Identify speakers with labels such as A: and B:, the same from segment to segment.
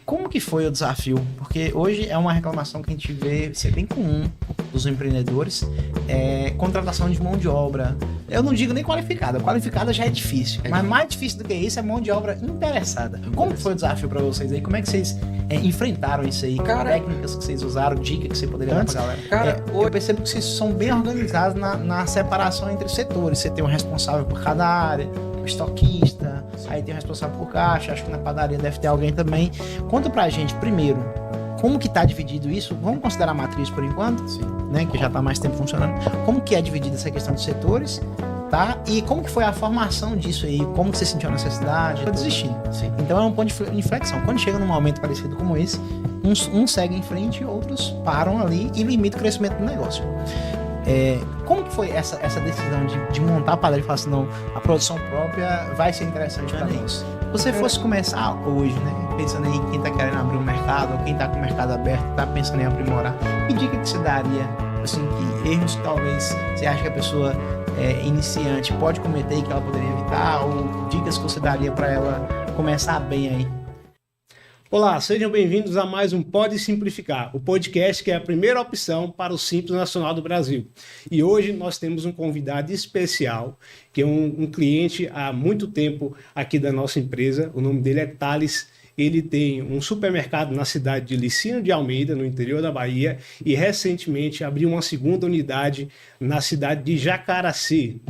A: como que foi o desafio? Porque hoje é uma reclamação que a gente vê ser bem comum dos empreendedores, contratação de mão de obra. Eu não digo nem qualificada já é difícil, mas mais difícil do que isso é mão de obra interessada. Como que foi o desafio para vocês aí? Como é que vocês enfrentaram isso aí? Técnicas que vocês usaram, dicas que você poderia dar pra galera? Eu percebo que vocês são bem organizados na separação entre os setores. Você tem um responsável por cada área, o estoquista, aí tem o responsável por caixa, acho que na padaria deve ter alguém também. Conta pra gente, primeiro, como que tá dividido isso? Vamos considerar a matriz por enquanto? Sim. Né, que já tá mais tempo funcionando. Como que é dividida essa questão dos setores, tá? E como que foi a formação disso aí? Como que você sentiu a necessidade? Tô desistindo. Sim. Então é um ponto de inflexão. Quando chega num momento parecido como esse, uns seguem em frente e outros param ali e limitam o crescimento do negócio. Como que foi essa decisão de montar a padaria e falar assim, não, a produção própria vai ser interessante para nós? Se você fosse começar hoje, né, pensando em quem tá querendo abrir um mercado, ou quem tá com o mercado aberto, tá pensando em aprimorar, que dica que você daria, assim, que erros que talvez você acha que a pessoa iniciante pode cometer e que ela poderia evitar, ou dicas que você daria para ela começar bem aí?
B: Olá, sejam bem-vindos a mais um Pode Simplificar, o podcast que é a primeira opção para o Simples Nacional do Brasil. E hoje nós temos um convidado especial, que é um cliente há muito tempo aqui da nossa empresa. O nome dele é Thales. Ele tem um supermercado na cidade de Licínio de Almeida, no interior da Bahia, e recentemente abriu uma segunda unidade na cidade de Jacaraci.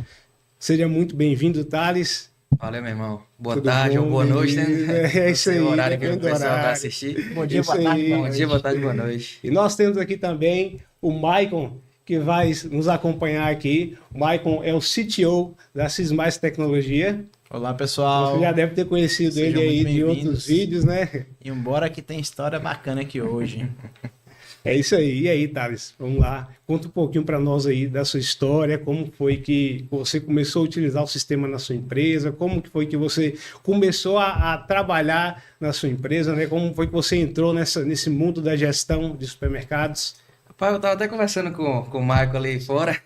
B: Seja muito bem-vindo, Thales.
C: Valeu, meu irmão. Boa tarde ou boa noite, né?
B: É isso aí.
C: O horário que o pessoal vai assistir.
A: Bom dia, boa tarde,
C: bom dia, boa tarde, boa noite.
B: E nós temos aqui também o Maicon, que vai nos acompanhar aqui. O Maicon é o CTO da Sysmais Tecnologia.
A: Olá, pessoal.
B: Você já deve ter conhecido ele aí de outros vídeos, né?
A: E embora que tem história bacana aqui hoje.
B: É isso aí. E aí, Thales? Vamos lá. Conta um pouquinho para nós aí da sua história, como foi que você começou a utilizar o sistema na sua empresa, como que foi que você começou a trabalhar na sua empresa, né? Como foi que você entrou nesse mundo da gestão de supermercados?
C: Rapaz, eu estava até conversando com o Michael ali fora.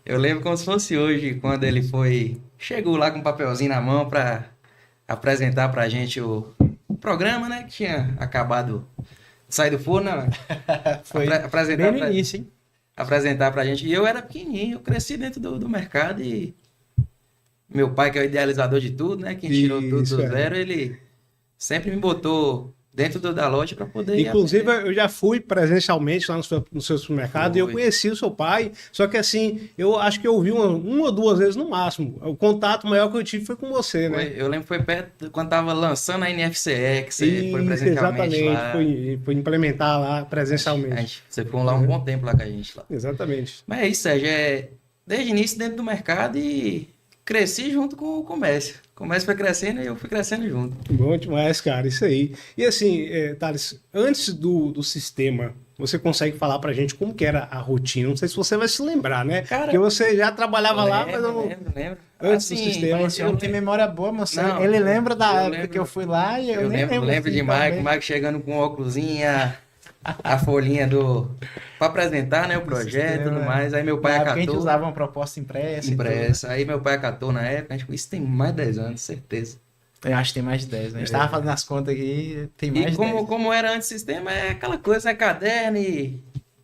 C: Eu lembro como se fosse hoje, quando ele chegou lá com um papelzinho na mão para apresentar para a gente o programa, né? Que tinha acabado... Sai do forno, né?
A: Foi apresentar bem no início, hein?
C: Apresentar pra gente. E eu era pequenininho, eu cresci dentro do mercado e meu pai, que é o idealizador de tudo, né? Quem tirou tudo do zero, ele sempre me botou dentro da loja para poder...
B: Inclusive, eu já fui presencialmente lá no seu supermercado e eu conheci o seu pai, só que assim, eu acho que eu vi uma ou duas vezes no máximo. O contato maior que eu tive foi com você, né?
C: Eu lembro que foi perto, quando tava lançando a NFCE, que você foi presencialmente
B: exatamente,
C: lá.
B: Foi implementar lá presencialmente.
C: Você ficou lá um bom tempo lá com a gente. Lá.
B: Exatamente.
C: Mas é isso, Sérgio, desde o início dentro do mercado e cresci junto com o comércio. O comércio foi crescendo e eu fui crescendo junto.
B: Bom demais, cara, isso aí. E assim, Thales, antes do sistema, você consegue falar pra gente como que era a rotina? Não sei se você vai se lembrar, né? Cara, porque você já trabalhava lá, mas eu não...
C: Lembro.
B: Antes do sistema.
A: Eu tenho memória boa, moço. Ele lembra da época que eu fui lá e eu nem lembro.
C: Lembro de Mike chegando com o óculosinha, a folhinha para apresentar, né, o projeto e tudo mais. Aí meu pai acatou.
A: A gente usava uma proposta impressa.
C: Aí meu pai acatou na época. Isso tem mais de 10 anos, certeza.
A: Eu acho que tem mais de 10, né? A gente tava fazendo as contas aqui, tem mais de 10.
C: E como era antes do sistema, é aquela coisa, caderno e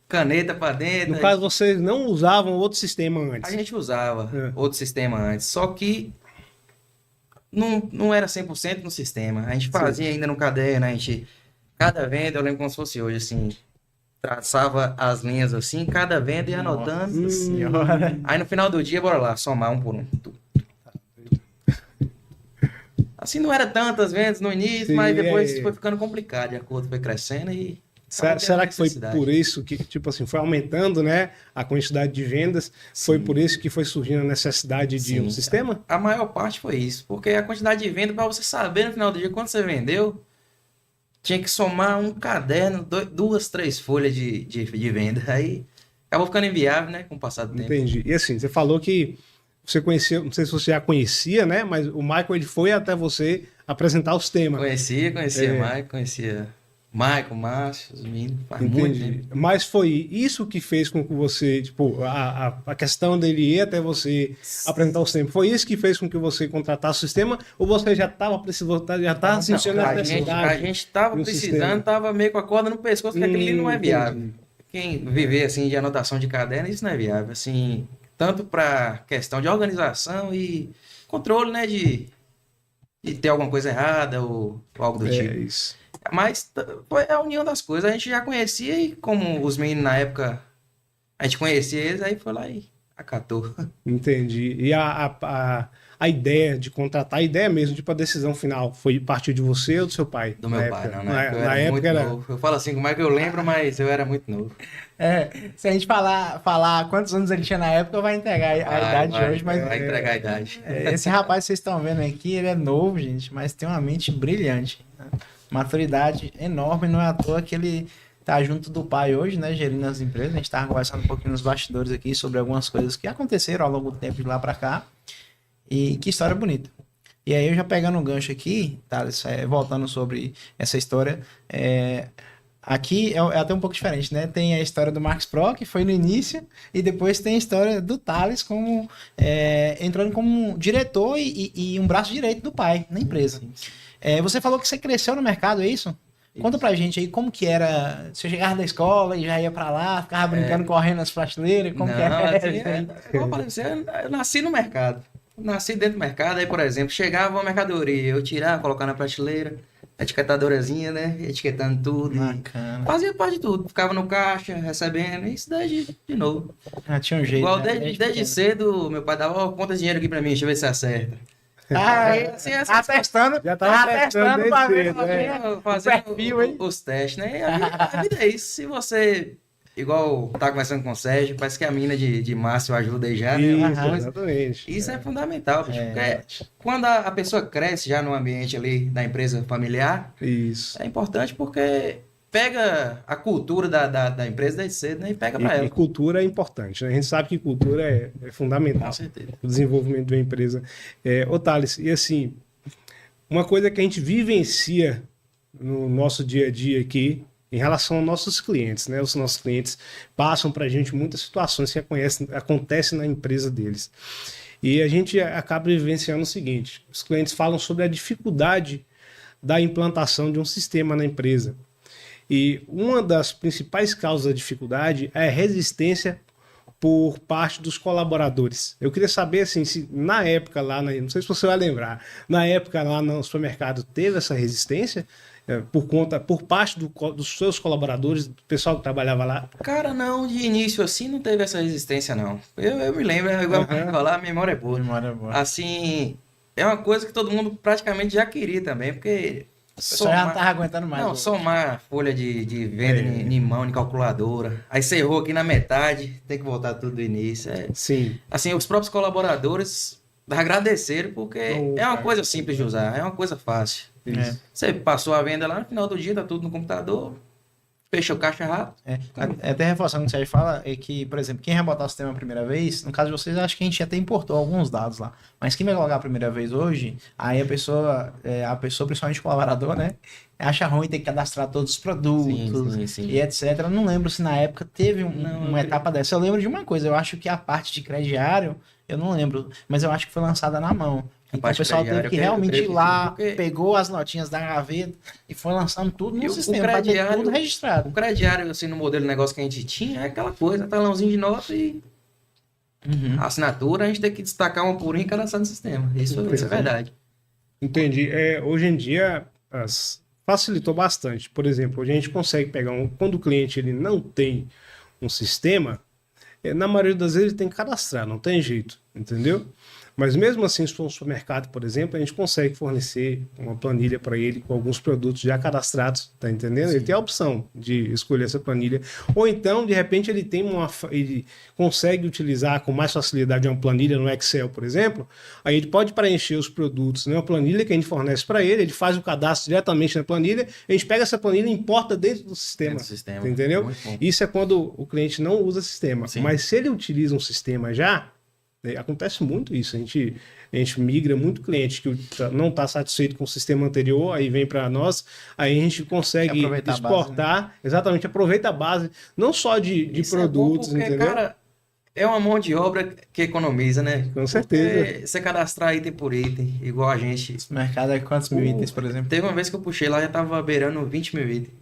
C: caneta para dentro.
B: No caso, vocês não usavam outro sistema antes?
C: A gente usava outro sistema antes, só que não era 100% no sistema. A gente fazia ainda no caderno, cada venda, eu lembro como se fosse hoje, assim, traçava as linhas assim, cada venda e anotando.
A: Nossa senhora.
C: Aí no final do dia, bora lá, somar um por um. Assim, não era tantas vendas no início, mas depois foi ficando complicado, a conta foi crescendo e...
B: Será que foi por isso que, tipo assim, foi aumentando, né, a quantidade de vendas? Sim. Foi por isso que foi surgindo a necessidade de um sistema?
C: A maior parte foi isso, porque a quantidade de venda, para você saber no final do dia quanto você vendeu, tinha que somar um caderno, 2, 3 folhas de venda. Aí acabou ficando inviável, né, com o passar do tempo.
B: Entendi. E assim, você falou que você conheceu, não sei se você já conhecia, né, mas o Michael ele foi até você apresentar o sistema.
C: Conhecia o Michael, conhecia Michael, Márcio, os meninos, faz muito
B: Entendi.
C: tempo.
B: Mas foi isso que fez com que você, tipo, a questão dele ir até você apresentar o sistema, foi isso que fez com que você contratasse o sistema? Ou você já estava precisando, já estava sentindo a
C: A
B: necessidade?
C: gente tava
B: de um
C: precisando,
B: sistema?
C: tava meio com a corda no pescoço, porque aquilo ali não é viável.
B: Entendi.
C: Quem viver assim de anotação de caderno, isso não é viável, assim, tanto para questão de organização e controle, né, de ter alguma coisa errada ou algo do
B: É
C: tipo.
B: isso.
C: Mas foi a união das coisas, a gente já conhecia e como os meninos na época, a gente conhecia eles, aí foi lá e acatou.
B: Entendi. E a ideia de contratar, a ideia mesmo, tipo, a decisão final, foi partir de você ou do seu pai?
C: Do meu
B: na
C: pai,
B: época?
C: não, na época eu era muito novo. Eu falo assim, como é que eu lembro, mas eu era muito novo.
A: Se a gente falar quantos anos ele tinha na época, vai entregar a idade de hoje, mas
C: Vai entregar a idade.
A: esse rapaz que vocês estão vendo aqui, ele é novo, gente, mas tem uma mente brilhante, né? Maturidade enorme, não é à toa que ele tá junto do pai hoje, né, gerindo as empresas. A gente tava conversando um pouquinho nos bastidores aqui sobre algumas coisas que aconteceram ao longo do tempo de lá para cá. E que história bonita. E aí eu já pegando um gancho aqui, tá, voltando sobre essa história, aqui é até um pouco diferente, né? Tem a história do Marcos Pro, que foi no início, e depois tem a história do Thales como, entrando como diretor e um braço direito do pai na empresa. Você falou que você cresceu no mercado, é isso? Conta pra gente aí como que era. Você chegava da escola e já ia pra lá, ficava brincando, correndo nas prateleiras, como que era?
C: Assim, igual eu falei pra você, eu nasci no mercado. Nasci dentro do mercado, aí, por exemplo, chegava uma mercadoria, eu tirava, colocava na prateleira, etiquetadorazinha, né? Etiquetando tudo.
A: Bacana.
C: Fazia parte de tudo. Ficava no caixa, recebendo, isso daí de novo.
A: Ah, tinha um jeito.
C: Igual
A: né?
C: desde cedo, meu pai dava, ó, conta esse dinheiro aqui pra mim, deixa eu ver se acerta.
A: Assim, atestando.
B: Já tava
A: atestando
B: desde
A: pra ver
B: cedo, né?
C: Fazendo
A: perfil, hein?
C: os testes, né? E a vida é isso. Se você, igual tá conversando com o Sérgio, parece que a mina de Márcio ajuda aí já, né?
B: Isso,
C: Uma coisa.
B: exatamente.
C: Isso é fundamental, bicho, porque quando a pessoa cresce já no ambiente ali da empresa familiar,
B: Isso.
C: é importante porque pega a cultura da empresa desde cedo, né? E pega pra
B: E
C: ela.
B: cultura é importante, né? A gente sabe que cultura é fundamental
C: Com certeza.
B: o desenvolvimento de uma empresa. Ô Thales, e assim, uma coisa que a gente vivencia no nosso dia a dia aqui, em relação aos nossos clientes, né? Os nossos clientes passam para a gente muitas situações que acontecem na empresa deles. E a gente acaba vivenciando o seguinte: os clientes falam sobre a dificuldade da implantação de um sistema na empresa. E uma das principais causas da dificuldade é a resistência por parte dos colaboradores. Eu queria saber, assim, se na época lá, não sei se você vai lembrar, na época lá no supermercado teve essa resistência por parte dos seus colaboradores, do pessoal que trabalhava lá?
C: Cara, não, de início assim não teve essa resistência, não. Eu me lembro, igual falar, a memória é boa.
A: Memória boa.
C: Assim, é uma coisa que todo mundo praticamente já queria também, porque
A: O pessoal já não tava aguentando mais.
C: não, somar folha de venda em mão, em calculadora. Aí você errou aqui na metade, tem que voltar tudo do início.
B: Sim.
C: Assim, os próprios colaboradores agradeceram, porque é uma coisa simples de usar, é uma coisa fácil. Você passou a venda lá, no final do dia tá tudo no computador, fecha o caixa rápido.
A: Até reforçando o que o Sérgio fala, é que, por exemplo, quem vai botar o sistema a primeira vez, no caso de vocês, acho que a gente até importou alguns dados lá. Mas quem vai colocar a primeira vez hoje, aí a pessoa, principalmente o colaborador, né, acha ruim ter que cadastrar todos os produtos
C: Sim.
A: e etc. Eu não lembro se na época teve uma etapa dessa. Eu lembro de uma coisa, eu acho que a parte de crediário, eu não lembro, mas eu acho que foi lançada na mão. Então o pessoal teve que realmente ir lá, pegou as notinhas da gaveta e foi lançando tudo no sistema, para ter tudo registrado.
C: O crediário, assim, no modelo de negócio que a gente tinha, é aquela coisa, talãozinho de nota e a assinatura, a gente tem que destacar uma por uma e cadastrar no sistema. Isso é verdade.
B: Entendi. Hoje em dia, facilitou bastante. Por exemplo, hoje a gente consegue pegar quando o cliente ele não tem um sistema, na maioria das vezes ele tem que cadastrar, não tem jeito, entendeu? Mas mesmo assim, se for um supermercado, por exemplo, a gente consegue fornecer uma planilha para ele com alguns produtos já cadastrados, tá entendendo? Sim. Ele tem a opção de escolher essa planilha. Ou então, de repente, ele consegue utilizar com mais facilidade uma planilha no Excel, por exemplo. Aí ele pode preencher os produtos, né? Uma planilha que a gente fornece para ele faz o cadastro diretamente na planilha, a gente pega essa planilha e importa dentro do sistema. Tá entendeu? Isso é quando o cliente não usa sistema. Sim. Mas se ele utiliza um sistema já, Acontece muito isso. A gente migra muito cliente que não está satisfeito com o sistema anterior, aí vem para nós, aí a gente consegue exportar, né? Exatamente, aproveita a base, não só de produtos,
C: porque,
B: entendeu?
C: Cara, é uma mão de obra que economiza, né?
B: Com certeza.
C: Porque você cadastrar item por item, igual a gente.
A: Esse mercado é quantos mil itens, por exemplo?
C: Teve uma vez que eu puxei lá, já tava beirando 20 mil itens.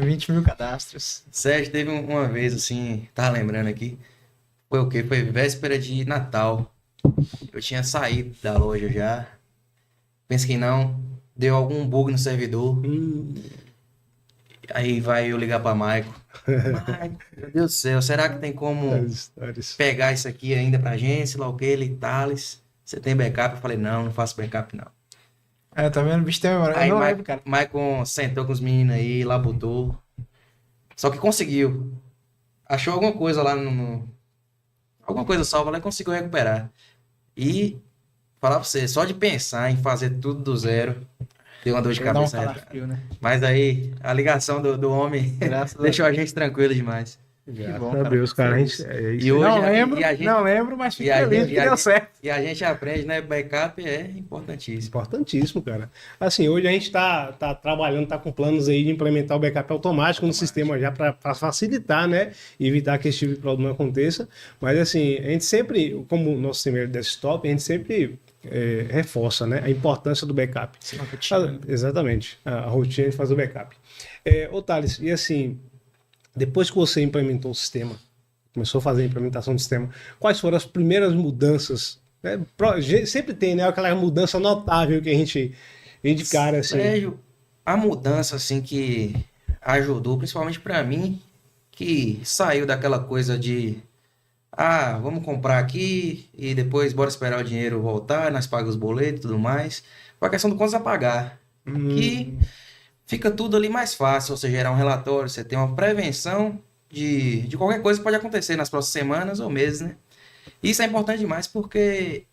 A: 20 mil cadastros.
C: Sérgio, teve uma vez, assim, tava lembrando aqui, foi o quê? Foi véspera de Natal. Eu tinha saído da loja já. Pensei que não, deu algum bug no servidor. Aí vai eu ligar pra Maico. Maico, meu Deus do céu, será que tem como pegar isso aqui ainda pra gente? Sei lá o que, ele, Thales. Você tem backup? Eu falei, não faço backup não.
A: Tá vendo? O bicho tem memória.
C: Aí
A: não lembro, cara.
C: Maicon sentou com os meninos aí, lá botou. Só que conseguiu. Achou alguma coisa lá alguma coisa salva lá e conseguiu recuperar. E falar pra você, só de pensar em fazer tudo do zero, deu uma dor de cabeça.
A: Né?
C: Mas aí, a ligação do homem deixou a gente tranquilo demais.
B: Que bom, cara. A gente,
A: e hoje, não lembro, mas fico feliz que deu certo.
C: E a gente aprende, né? Backup é importantíssimo.
B: Importantíssimo, cara. Assim, hoje a gente tá trabalhando, tá com planos aí de implementar o backup automático no sistema já para facilitar, né? E evitar que esse tipo de problema aconteça. Mas assim, a gente sempre, como o nosso sistema é desktop, a gente sempre reforça, né? A importância do backup. Exatamente. A rotina de fazer o backup. Ô Thales, e assim, depois que você implementou o sistema, começou a fazer a implementação do sistema, quais foram as primeiras mudanças? Né? Sempre tem, né, aquela mudança notável que a gente vê de cara. Assim.
C: Sérgio, a mudança assim, que ajudou, principalmente para mim, que saiu daquela coisa de vamos comprar aqui e depois bora esperar o dinheiro voltar, nós pagamos os boletos e tudo mais. Foi a questão do contas a pagar. Que fica tudo ali mais fácil, você gerar um relatório, você tem uma prevenção de qualquer coisa que pode acontecer nas próximas semanas ou meses, né? Isso é importante demais porque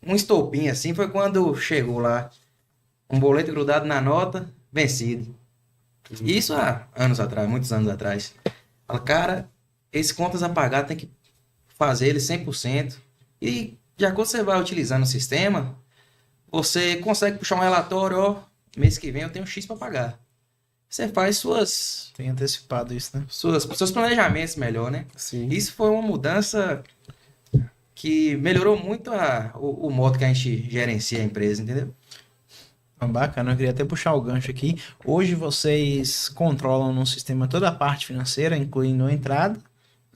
C: um estopim assim foi quando chegou lá um boleto grudado na nota, vencido. Isso há anos atrás, muitos anos atrás. Fala, cara, esse contas a pagar tem que fazer ele 100%. E já que você vai utilizando o sistema, você consegue puxar um relatório, ó, mês que vem eu tenho X para pagar. Você faz
A: Tem antecipado isso, né?
C: Seus planejamentos melhor, né?
B: Sim.
C: Isso foi uma mudança que melhorou muito o modo que a gente gerencia a empresa, entendeu?
A: Bacana, eu queria até puxar o gancho aqui. Hoje vocês controlam no sistema toda a parte financeira, incluindo a entrada,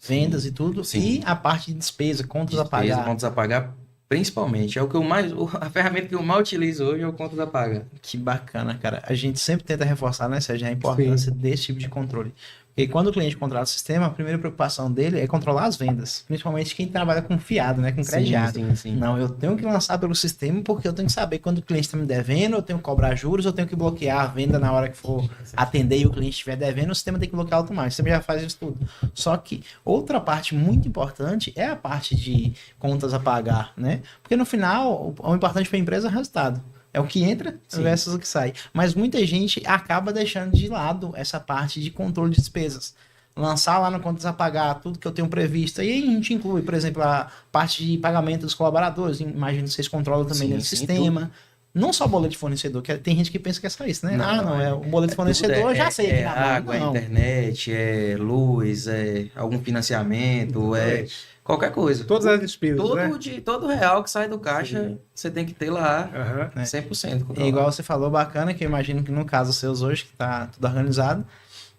A: vendas e tudo, e a parte de despesa, contas a pagar.
C: Contas a pagar, principalmente. É o que eu mais, a ferramenta que eu mais utilizo hoje é o contas a pagar.
A: Que bacana, cara. A gente sempre tenta reforçar, né, Sérgio, a importância desse tipo de controle. Porque quando o cliente contrata o sistema, a primeira preocupação dele é controlar as vendas. Principalmente quem trabalha com fiado, né? Com crediário.
C: Sim.
A: Não, eu tenho que lançar pelo sistema porque eu tenho que saber quando o cliente está me devendo, eu tenho que cobrar juros, eu tenho que bloquear a venda na hora que for atender e o cliente estiver devendo, o sistema tem que bloquear automático. O sistema já faz isso tudo. Só que outra parte muito importante é a parte de contas a pagar, né? Porque no final, o importante para a empresa é o resultado. É o que entra versus o que sai. Mas muita gente acaba deixando de lado essa parte de controle de despesas. Lançar lá no contas a pagar tudo que eu tenho previsto. E aí a gente inclui, por exemplo, a parte de pagamento dos colaboradores. Imagino que vocês controlam também no sistema. Tudo. Não só boleto de fornecedor, que tem gente que pensa que é só isso, né? Não é o boleto de fornecedor, já sei.
C: É água, é internet, é luz, é algum financiamento, qualquer coisa.
B: Todas as despesas, né?
C: Todo real que sai do caixa, você tem que ter lá 100%.
A: É igual você falou, bacana, que eu imagino que no caso seus hoje, que tá tudo organizado,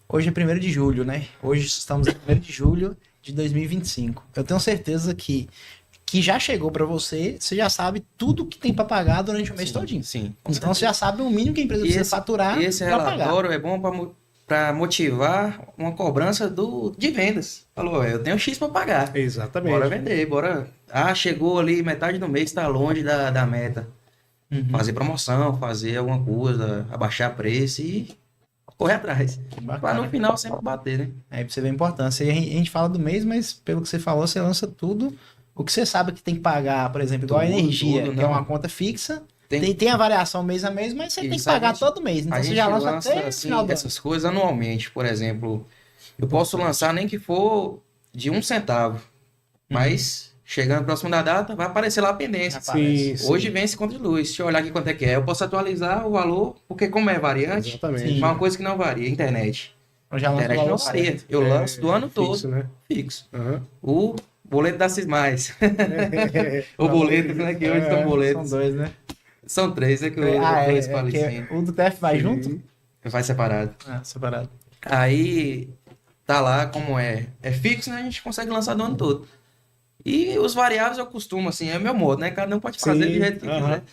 A: hoje é 1º de julho, né? Hoje estamos em 1º de julho de 2025. Eu tenho certeza que já chegou para você, você já sabe tudo que tem para pagar durante o mês todinho.
C: Sim.
A: Então você já sabe o mínimo que a empresa precisa faturar.
C: E esse relatório é bom para motivar uma cobrança de vendas. Falou, eu tenho X para pagar.
B: Exatamente.
C: Bora vender, bora. Chegou ali metade do mês, está longe da meta. Fazer promoção, fazer alguma coisa, abaixar preço e correr atrás. Para no final sempre bater, né?
A: Aí pra você ver a importância. E a gente fala do mês, mas pelo que você falou, você lança tudo. O que você sabe que tem que pagar, por exemplo, igual a energia, que é uma conta fixa. Tem a variação mês a mês, mas você tem que pagar todo mês. Então você já lança até
C: assim, essas coisas anualmente. Por exemplo, eu posso lançar nem que for de 1 centavo. Mas, chegando próximo da data, vai aparecer lá a pendência.
B: Sim, sim.
C: Hoje vem esse conta de luz. Deixa eu olhar aqui quanto é que é. Eu posso atualizar o valor, porque como é variante,
B: Exatamente.
C: mas uma coisa que não varia, internet.
A: Eu já lanço
C: Internet
A: o
C: não
A: valor
C: varia.
A: certo.
C: Eu lanço do ano todo,
B: Fixo, né?
C: fixo.
B: Aham.
C: O boleto da Cismais. O boleto, né? Que hoje são
A: São
C: boletos.
A: 2, né?
C: São 3, né? Que eu dois falecendo.
A: O do TF vai junto?
C: Vai separado.
A: Ah, separado.
C: Aí tá lá como é fixo, né? A gente consegue lançar do ano todo. E os variáveis eu costumo, assim, é o meu modo, né? Cada um pode fazer do jeito que quiser.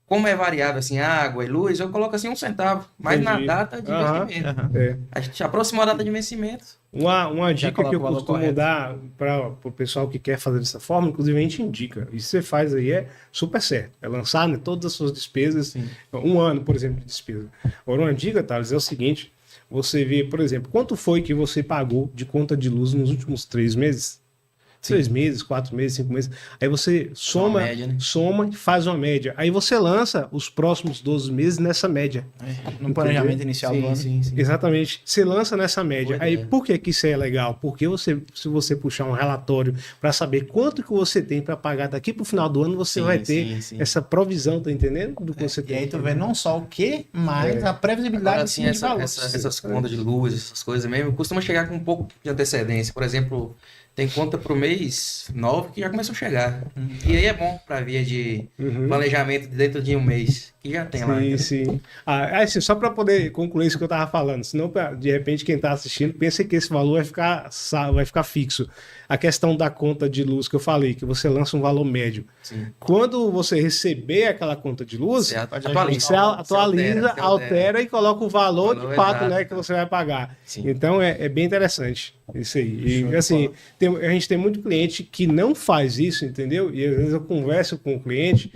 C: Como é variável, assim, água e luz, eu coloco assim 1 centavo. Mas na data de vencimento.
B: É.
C: A gente aproximou a data de vencimento.
B: Uma dica que eu
A: coloca o valor
B: costumo
A: correto.
B: dar para o pessoal que quer fazer dessa forma, inclusive a gente indica. Isso você faz aí é super certo. É lançar, né, todas as suas despesas, 1 ano, por exemplo, de despesa. Agora, uma dica, Thales, é o seguinte: você vê, por exemplo, quanto foi que você pagou de conta de luz nos últimos 3 meses? 3 meses, 4 meses, 5 meses. Aí você soma,
C: média, né?
B: soma e faz uma média. Aí você lança os próximos 12 meses nessa média.
A: No planejamento inicial do ano.
C: sim.
B: Exatamente. Você lança nessa média.
C: Boa
B: Aí
C: ideia.
B: por que que isso é legal? Porque se você puxar um relatório para saber quanto que você tem para pagar daqui para o final do ano, você
C: Sim,
B: vai ter
C: sim.
B: essa provisão, tá entendendo? Do que você
A: E
B: tem.
A: aí tu vê não só o que, mas a previsibilidade
C: Agora,
A: em
C: assim,
A: cima de valor.
C: essas contas de luz, essas coisas mesmo, costuma chegar com um pouco de antecedência. Por exemplo, tem conta pro mês 9 que já começou a chegar. E aí é bom para via de planejamento dentro de um mês, que já tem lá.
B: Sim,
C: entendeu?
B: sim. Assim, só para poder concluir isso que eu estava falando, senão, de repente, quem está assistindo pensa que esse valor vai ficar fixo. A questão da conta de luz que eu falei, que você lança um valor médio.
C: Sim.
B: Quando você receber aquela conta de luz,
C: Você
B: você atualiza, altera e coloca o valor
C: Valor
B: de fato,
C: exato.
B: né, que você vai pagar.
C: Sim.
B: Então é bem interessante isso aí.
A: Show
B: E
A: de
B: assim, a gente tem muito cliente que não faz isso, entendeu? E às vezes eu converso com o cliente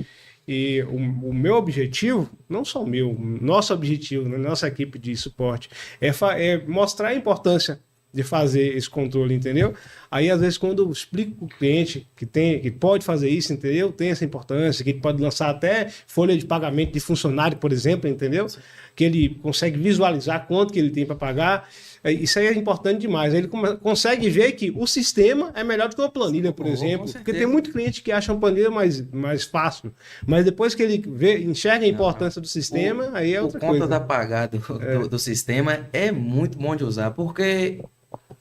B: e o meu objetivo, não só o meu, nosso objetivo, né, nossa equipe de suporte, é mostrar a importância de fazer esse controle, entendeu? Aí, às vezes, quando eu explico para o cliente que pode fazer isso, entendeu? Tem essa importância, que ele pode lançar até folha de pagamento de funcionário, por exemplo, entendeu? Que ele consegue visualizar quanto que ele tem para pagar. Isso aí é importante demais. Aí ele consegue ver que o sistema é melhor do que uma planilha, por exemplo. Porque tem muito cliente que acha uma planilha mais fácil. Mas depois que ele enxerga a importância do sistema, aí é outra coisa.
C: O conta da pagar do sistema é muito bom de usar, porque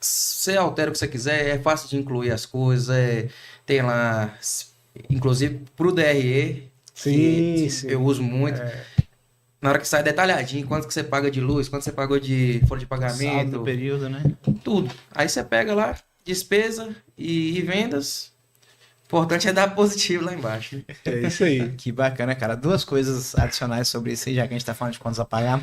C: você altera o que você quiser, é fácil de incluir as coisas, tem lá, inclusive pro DRE,
B: Sim.
C: eu uso muito. Na hora que sai detalhadinho, quanto que você paga de luz, quanto você pagou de folha de
A: Saldo
C: pagamento,
A: do período, né?
C: tudo. Aí você pega lá, despesa e vendas. O importante é dar positivo lá embaixo. Né?
B: É isso aí.
A: Que bacana, cara. 2 coisas adicionais sobre isso aí, já que a gente tá falando de contas a pagar.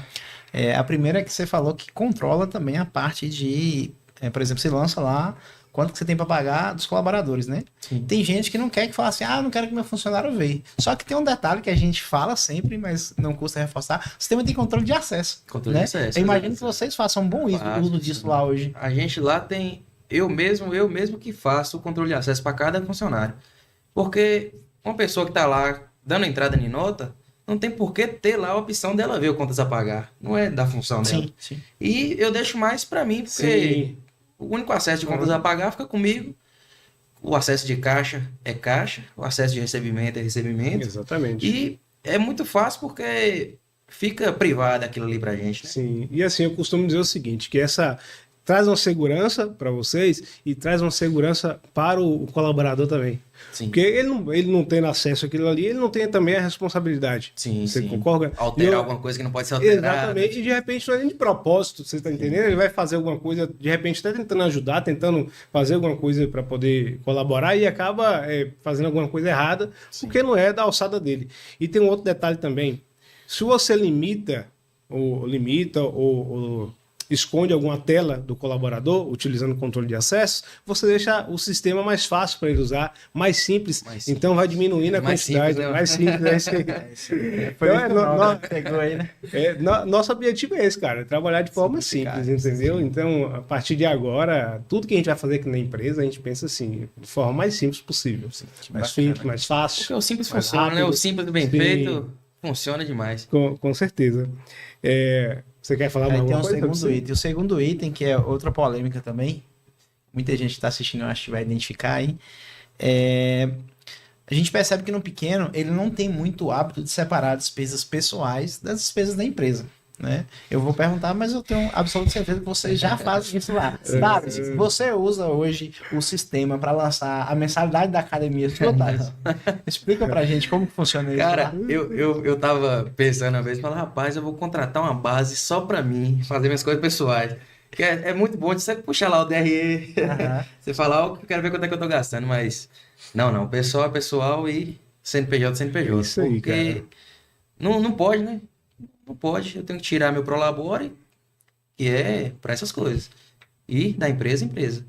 A: A primeira é que você falou que controla também a parte de, por exemplo, você lança lá quanto que você tem para pagar dos colaboradores, né?
C: Sim.
A: Tem gente que não quer que fale assim, não quero que meu funcionário veja. Só que tem um detalhe que a gente fala sempre, mas não custa reforçar. O sistema tem controle de acesso.
C: Controle
A: né?
C: de acesso.
A: Eu imagino que vocês façam um bom uso disso lá hoje.
C: A gente lá tem, eu mesmo que faço o controle de acesso para cada funcionário. Porque uma pessoa que está lá dando entrada em nota, não tem por que ter lá a opção dela ver o contas a pagar. Não é da função dela.
A: Sim.
C: E eu deixo mais para mim, porque o único acesso de contas a pagar fica comigo. O acesso de caixa é caixa, o acesso de recebimento é recebimento.
B: Exatamente.
C: E é muito fácil porque fica privado aquilo ali pra gente. Né?
B: Sim, e assim, eu costumo dizer o seguinte, que essa traz uma segurança para vocês e traz uma segurança para o colaborador também.
C: Sim.
B: Porque ele não tendo acesso àquilo ali, ele não tem também a responsabilidade.
C: Sim,
B: Você
C: sim.
B: concorda?
C: Alterar alguma coisa que não pode ser alterada.
B: Exatamente, e de repente não é nem de propósito, você está entendendo? Ele vai fazer alguma coisa, de repente está tentando ajudar, tentando fazer alguma coisa para poder colaborar e acaba fazendo alguma coisa errada, porque não é da alçada dele. E tem um outro detalhe também, se você limita ou esconde alguma tela do colaborador, utilizando o controle de acesso, você deixa o sistema mais fácil para ele usar, mais simples. Então vai diminuindo a quantidade. Mais simples.
A: Foi pegou aí, né?
B: Nosso objetivo é esse, cara, trabalhar de forma simples, entendeu? Então, a partir de agora, tudo que a gente vai fazer aqui na empresa, a gente pensa assim, de forma mais simples possível. Mais simples, mais fácil.
C: Porque o simples
B: mais
C: funciona,
B: rápido.
C: né? O simples bem feito funciona demais.
B: Com certeza. Você quer falar mais
A: Aí tem
B: alguma
A: um
B: coisa?
A: segundo item. O segundo item, que é outra polêmica também, muita gente que está assistindo, eu acho que vai identificar aí. A gente percebe que no pequeno, ele não tem muito hábito de separar despesas pessoais das despesas da empresa. Né? Eu vou perguntar, mas eu tenho absoluta certeza que vocês já fazem isso lá. Sabe? Você usa hoje o sistema para lançar a mensalidade da academia sua, Thales? Explica pra gente como que funciona isso.
C: Cara,
A: lá.
C: eu tava pensando uma vez, falar, rapaz, eu vou contratar uma base só pra mim, fazer minhas coisas pessoais. Que é muito bom de você puxar lá o DRE, você falar, eu quero ver quanto é que eu tô gastando, mas não, pessoal é pessoal e CNPJ é CNPJ.
B: Isso aí,
C: porque
B: cara.
C: não pode, né? Não pode, eu tenho que tirar meu Prolabore, que é para essas coisas. E da empresa, empresa.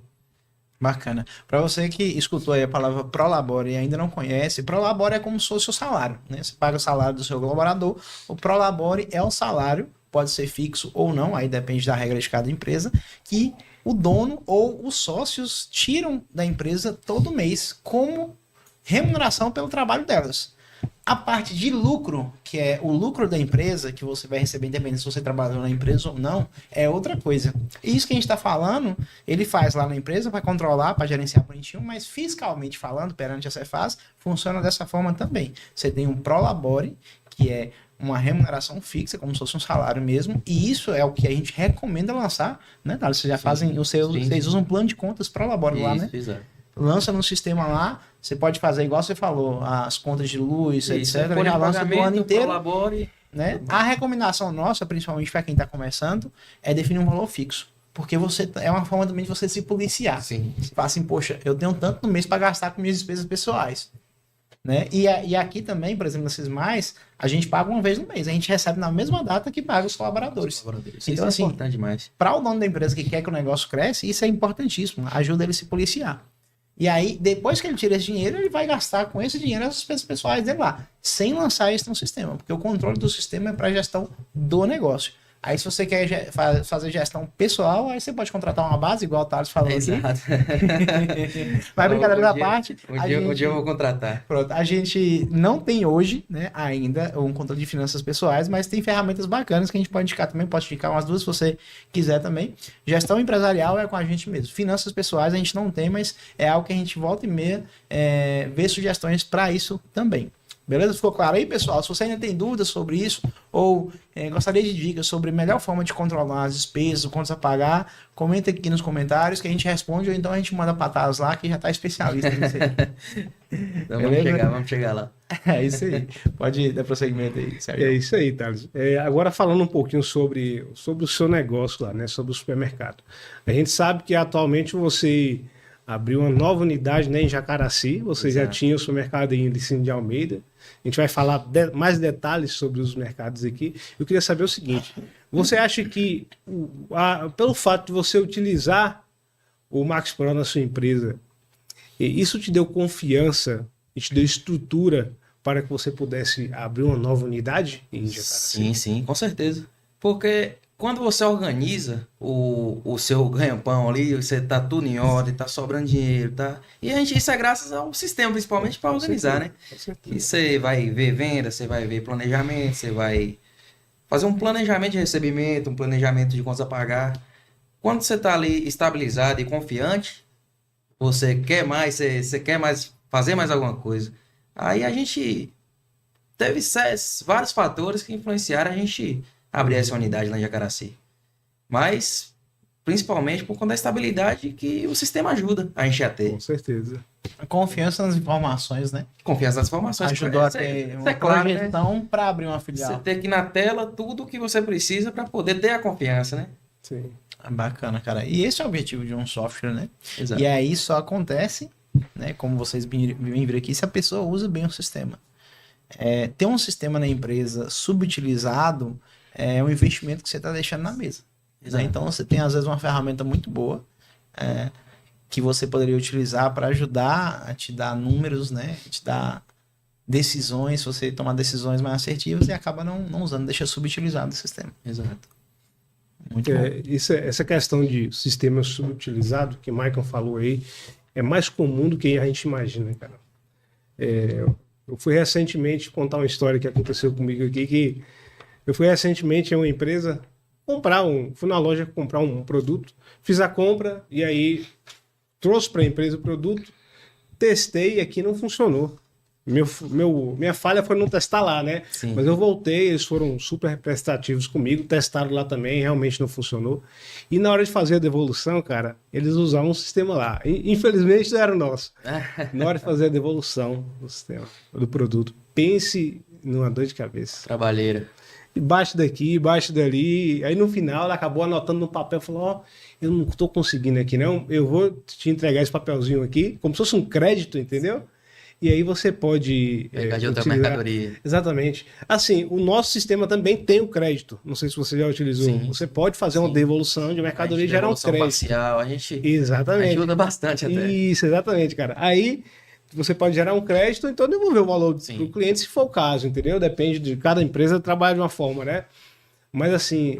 A: Bacana. Para você que escutou aí a palavra Prolabore e ainda não conhece, Prolabore é como se fosse o salário, né? Você paga o salário do seu colaborador, o Prolabore é o salário, pode ser fixo ou não, aí depende da regra de cada empresa, que o dono ou os sócios tiram da empresa todo mês como remuneração pelo trabalho delas. A parte de lucro, que é o lucro da empresa, que você vai receber independente se você trabalhou na empresa ou não, é outra coisa. E isso que a gente está falando, ele faz lá na empresa para controlar, para gerenciar bonitinho, mas fiscalmente falando, perante a Cefaz, funciona dessa forma também. Você tem um Prolabore, que é uma remuneração fixa, como se fosse um salário mesmo, e isso é o que a gente recomenda lançar, né, Thales? Vocês já fazem, vocês usam um plano de contas Prolabore lá, né?
C: Exato.
A: Lança no sistema lá, você pode fazer igual você falou, as contas de luz,
C: Isso,
A: etc.
C: folha
A: Já
C: de
A: lança do ano
C: pagamento,
A: inteiro,
C: Prolabore.
A: né? A recomendação nossa, principalmente para quem está começando, é definir um valor fixo. Porque você é uma forma também de você se policiar.
C: Sim.
A: Você fala assim, poxa, eu tenho tanto no mês para gastar com minhas despesas pessoais. Né? E aqui também, por exemplo, na Cismais, a gente paga uma vez no mês. A gente recebe na mesma data que paga os colaboradores.
C: Isso
A: Então,
C: é
A: assim,
C: importante demais.
A: para o dono da empresa que quer que o negócio cresça, isso é importantíssimo. Ajuda ele a se policiar. E aí, depois que ele tira esse dinheiro, ele vai gastar com esse dinheiro as despesas pessoais dele lá, sem lançar isso no sistema, porque o controle do sistema é para a gestão do negócio. Aí, se você quer fazer gestão pessoal, aí você pode contratar uma base, igual o Thales falou aqui.
C: Exato.
A: Mas brincadeira da parte.
C: Um dia eu vou contratar.
A: Pronto, a gente não tem hoje, né, ainda, um controle de finanças pessoais, mas tem ferramentas bacanas que a gente pode indicar também. Pode indicar umas duas se você quiser também. Gestão empresarial é com a gente mesmo. Finanças pessoais a gente não tem, mas é algo que a gente volta e meia vê sugestões para isso também. Beleza? Ficou claro aí, pessoal? Se você ainda tem dúvidas sobre isso ou gostaria de dicas sobre a melhor forma de controlar as despesas, o quanto a pagar, comenta aqui nos comentários que a gente responde ou então a gente manda para Thales lá que já está especialista nisso aí.
C: Então
A: Beleza?
C: vamos chegar lá.
A: É isso aí. Pode dar prosseguimento aí, Sérgio.
B: É isso aí, Thales. Agora falando um pouquinho sobre o seu negócio lá, né? Sobre o supermercado. A gente sabe que atualmente você abriu uma nova unidade, né, em Jacaraci. Você já tinha o supermercado em Licínio de Almeida. A gente vai falar mais detalhes sobre os mercados aqui. Eu queria saber o seguinte. Você acha que, pelo fato de você utilizar o Max Pro na sua empresa, isso te deu confiança e te deu estrutura para que você pudesse abrir uma nova unidade em Jacaraci?
C: Sim, com certeza. Porque quando você organiza o seu ganha-pão ali, você tá tudo em ordem, tá sobrando dinheiro, tá? E isso é graças ao sistema, principalmente para organizar, né? E você vai ver venda, você vai ver planejamento, você vai fazer um planejamento de recebimento, um planejamento de contas a pagar. Quando você tá ali estabilizado e confiante, você quer mais, você quer mais, fazer mais alguma coisa. Aí a gente teve vários fatores que influenciaram a gente abrir essa unidade lá em Jacaraci. Mas, principalmente por conta da estabilidade que o sistema ajuda a gente a ter.
B: Com certeza.
A: A confiança nas informações, né?
C: Confiança nas informações.
A: Ajudou a ter uma
C: claro,
A: projeção para abrir uma filial.
C: Você ter aqui na tela tudo o que você precisa para poder ter a confiança, né?
B: Sim.
A: Bacana, cara. E esse é o objetivo de um software, né?
C: Exato.
A: E aí só acontece, né? Como vocês vêm ver aqui, se a pessoa usa bem o sistema. Ter um sistema na empresa subutilizado é um investimento que você está deixando na mesa. Né? Então você tem às vezes uma ferramenta muito boa que você poderia utilizar para ajudar a te dar números, né? Te dar decisões, você tomar decisões mais assertivas e acaba não usando, deixa subutilizado o sistema.
C: Exato.
A: Muito bom.
B: Essa questão de sistema subutilizado que o Michael falou aí é mais comum do que a gente imagina, cara. Eu fui recentemente contar uma história que aconteceu comigo aqui, que eu fui recentemente em uma empresa fui na loja comprar um produto, fiz a compra e aí trouxe para a empresa o produto, testei e aqui não funcionou. Minha falha foi não testar lá, né?
C: Sim.
B: Mas eu voltei, eles foram super prestativos comigo, testaram lá também, realmente não funcionou. E na hora de fazer a devolução, cara, eles usavam um sistema lá. Infelizmente não era o nosso. Na hora de fazer a devolução do sistema, do produto, pense numa dor de cabeça.
C: Trabalheira.
B: E baixa daqui, baixa dali. Aí no final ela acabou anotando no papel, falou, ó, eu não tô conseguindo aqui não, eu vou te entregar esse papelzinho aqui, como se fosse um crédito, entendeu? E aí você pode...
C: Pegar de outra
B: utilizar...
C: mercadoria.
B: Exatamente. Assim, o nosso sistema também tem o crédito. Não sei se você já utilizou.
C: Sim.
B: Você pode fazer uma devolução de mercadoria e gerar um crédito.
C: Parcial, a gente
B: Exatamente.
C: ajuda bastante até.
B: Isso, exatamente, cara. Aí você pode gerar um crédito, então devolver o valor para o cliente se for o caso, entendeu? Depende de cada empresa trabalha de uma forma, né? Mas assim,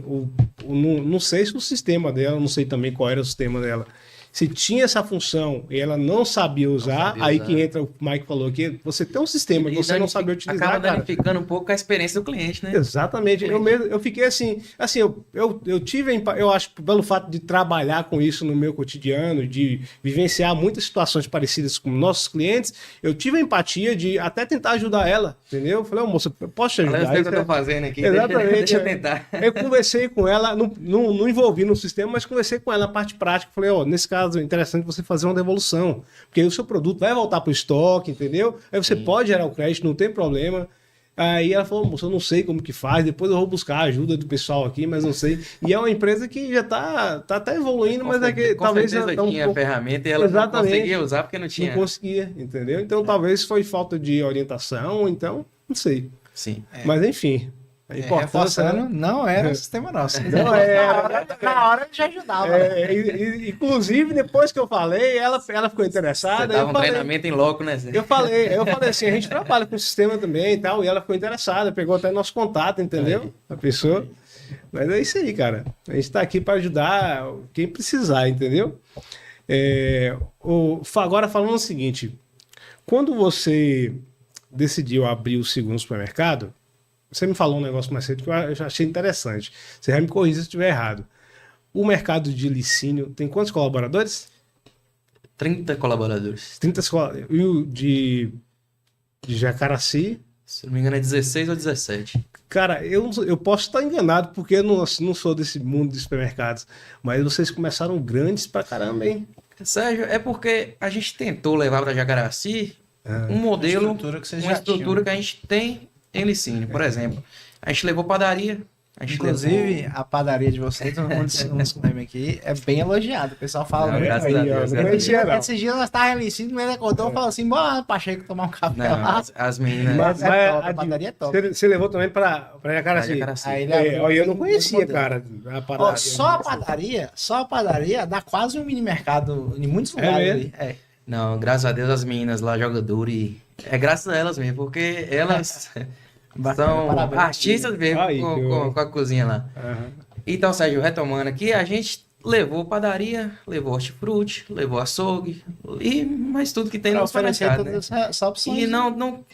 B: não sei se o sistema dela, não sei também qual era o sistema dela. Se tinha essa função e ela não sabia usar, aí que entra o que o Mike falou aqui, você tem um sistema e você não sabe utilizar,
C: acaba danificando um pouco a experiência do cliente, né?
B: Exatamente. Eu fiquei assim, eu tive, eu acho, pelo fato de trabalhar com isso no meu cotidiano, de vivenciar muitas situações parecidas com nossos clientes, eu tive a empatia de até tentar ajudar ela, entendeu? Eu falei, moça, eu posso te ajudar?
C: Eu sei o que eu tô fazendo aqui,
B: Exatamente.
C: deixa eu tentar.
B: Eu conversei com ela, não envolvi no sistema, mas conversei com ela na parte prática, falei, nesse caso é interessante você fazer uma devolução, porque aí o seu produto vai voltar para o estoque, entendeu? Aí você pode gerar o crédito, não tem problema. Aí ela falou, moça, eu não sei como que faz, depois eu vou buscar a ajuda do pessoal aqui, mas não sei. E é uma empresa que já tá até evoluindo, mas é que talvez
C: ela tinha a ferramenta e ela não conseguia usar porque não tinha.
B: Não conseguia, entendeu? Então talvez foi falta de orientação, então, não sei.
C: Sim.
B: Mas enfim, a importância...
A: Reforçando, não era o sistema nosso.
B: Não era.
A: Na hora já ajudava. Né?
B: Inclusive, depois que eu falei, ela ficou interessada.
C: Você dava um treinamento em loco, né, Zé?
B: Eu falei assim, a gente trabalha com o sistema também e tal, e ela ficou interessada, pegou até nosso contato, entendeu? A pessoa. Mas é isso aí, cara. A gente tá aqui para ajudar quem precisar, entendeu? Agora falando o seguinte, quando você decidiu abrir o segundo supermercado, você me falou um negócio mais cedo que eu já achei interessante. Você vai me corrigir se eu estiver errado. O mercado de Licínio tem quantos colaboradores?
C: 30 colaboradores.
B: 30 colaboradores. E o de Jacaraci?
C: Se não me engano é 16 ou 17.
B: Cara, eu posso estar enganado, porque eu não sou desse mundo de supermercados. Mas vocês começaram grandes pra caramba, hein?
C: Sérgio, é porque a gente tentou levar para Jacaraci um modelo, uma estrutura que a gente tem em Licínio, por exemplo. A gente levou padaria.
A: Inclusive, a padaria de vocês, uns time aqui, é bem elogiado. O pessoal fala muito.
C: Graças a Deus.
A: Esses dias nós estávamos em Licínio, mas acordou e falou assim: bora, Pacheco, tomar um café
C: Não,
A: lá.
C: as meninas...
B: Mas
A: a padaria é top.
B: Você levou também pra Jacaraci?
A: Aí
B: Eu não conhecia, cara, a padaria.
A: Só a padaria dá quase um mini mercado em muitos lugares ali.
C: Não, graças a Deus as meninas lá jogam duro e... É graças a elas mesmo, porque elas... São artistas mesmo com a cozinha lá.
B: Uhum.
C: Então, Sérgio, retomando aqui, a gente levou padaria, levou hortifruti, levou açougue, e mais tudo que tem no supermercado, né? E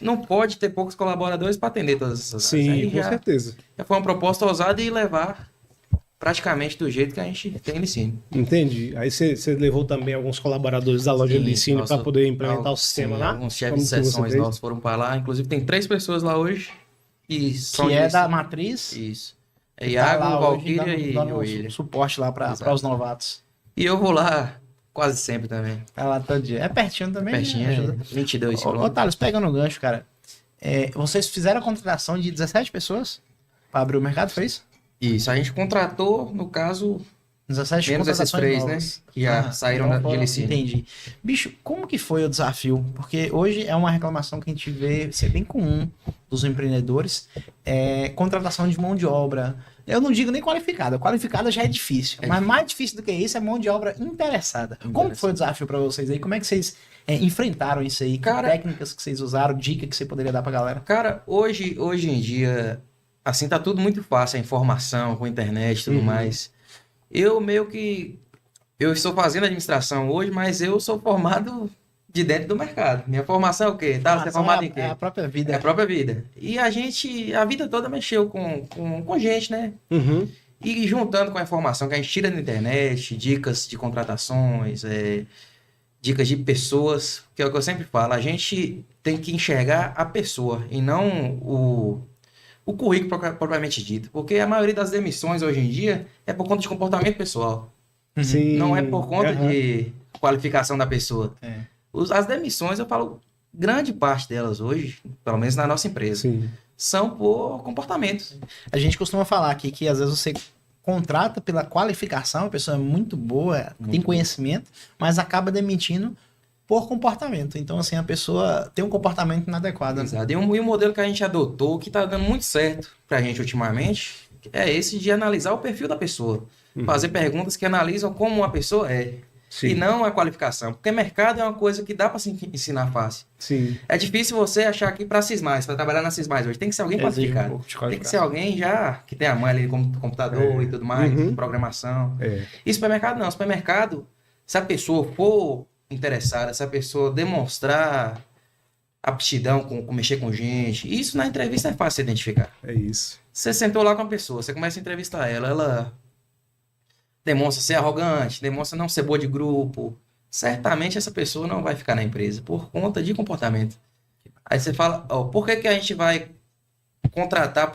C: não pode ter poucos colaboradores para atender todas essas
B: coisas. Sim, com certeza.
C: Já foi uma proposta ousada e levar praticamente do jeito que a gente tem em Licínio.
B: Entendi. Aí você levou também alguns colaboradores da loja de Licínio para poder implementar o sistema lá?
C: Alguns chefes de seções nossos foram para lá. Inclusive tem 3 pessoas lá hoje. Que
A: é da matriz.
C: Isso. É Iago, Valquíria e o William.
A: Suporte lá para os novatos.
C: E eu vou lá quase sempre também.
A: Tá lá todo dia. É pertinho também.
C: Pertinho,
A: né?
C: 22
A: Ô, Thales, pegando o gancho, cara. Vocês fizeram a contratação de 17 pessoas para abrir o mercado, foi isso?
C: Isso. A gente contratou, no caso...
A: 17
C: menos esses 3,
A: novas,
C: né? Que já saíram de Licínio.
A: Entendi. Bicho, como que foi o desafio? Porque hoje é uma reclamação que a gente vê ser bem comum dos empreendedores, contratação de mão de obra. Eu não digo nem qualificada. Qualificada já é difícil. Mas mais difícil do que isso é mão de obra interessada. Como que foi o desafio para vocês aí? Como é que vocês enfrentaram isso aí? Que técnicas que vocês usaram? Dica que você poderia dar pra galera?
C: Cara, hoje em dia, assim, tá tudo muito fácil. A informação, com a internet e tudo mais. Eu estou fazendo administração hoje, mas eu sou formado de dentro do mercado. Minha formação é o quê? Você é formado em quê?
A: É a própria vida.
C: É a própria vida. E a vida toda mexeu com gente, né?
B: Uhum.
C: E juntando com a informação que a gente tira da internet, dicas de contratações, dicas de pessoas, que é o que eu sempre falo, a gente tem que enxergar a pessoa e não o currículo propriamente dito, porque a maioria das demissões hoje em dia é por conta de comportamento pessoal,
B: Sim.
C: não é por conta
B: Aham.
C: de qualificação da pessoa.
A: É.
C: As demissões, eu falo, grande parte delas hoje, pelo menos na nossa empresa,
B: Sim.
C: são por comportamentos.
A: A gente costuma falar aqui que às vezes você contrata pela qualificação, a pessoa é muito boa, tem conhecimento, mas acaba demitindo por comportamento. Então, assim, a pessoa tem um comportamento inadequado. Né?
C: Exato. E o modelo que a gente adotou, que está dando muito certo pra gente ultimamente, é esse de analisar o perfil da pessoa. Fazer perguntas que analisam como uma pessoa é.
B: Sim.
C: E não a qualificação. Porque mercado é uma coisa que dá para se ensinar fácil.
B: Sim.
C: É difícil você achar que para Cismais, para trabalhar na Cismais hoje, tem que ser alguém
A: Exige um
C: qualificado.
A: pouco de
C: Tem que
A: qualificação.
C: ser alguém já que tem a mãe ali com computador e tudo mais,
B: Uhum.
C: programação.
B: É.
C: E supermercado não. Supermercado, se a pessoa for interessada, se a pessoa demonstrar aptidão com mexer com gente, isso na entrevista é fácil de identificar.
B: É isso.
C: Você sentou lá com a pessoa, você começa a entrevistar ela demonstra ser arrogante, demonstra não ser boa de grupo, certamente essa pessoa não vai ficar na empresa por conta de comportamento. Aí você fala, ó, por que que a gente vai contratar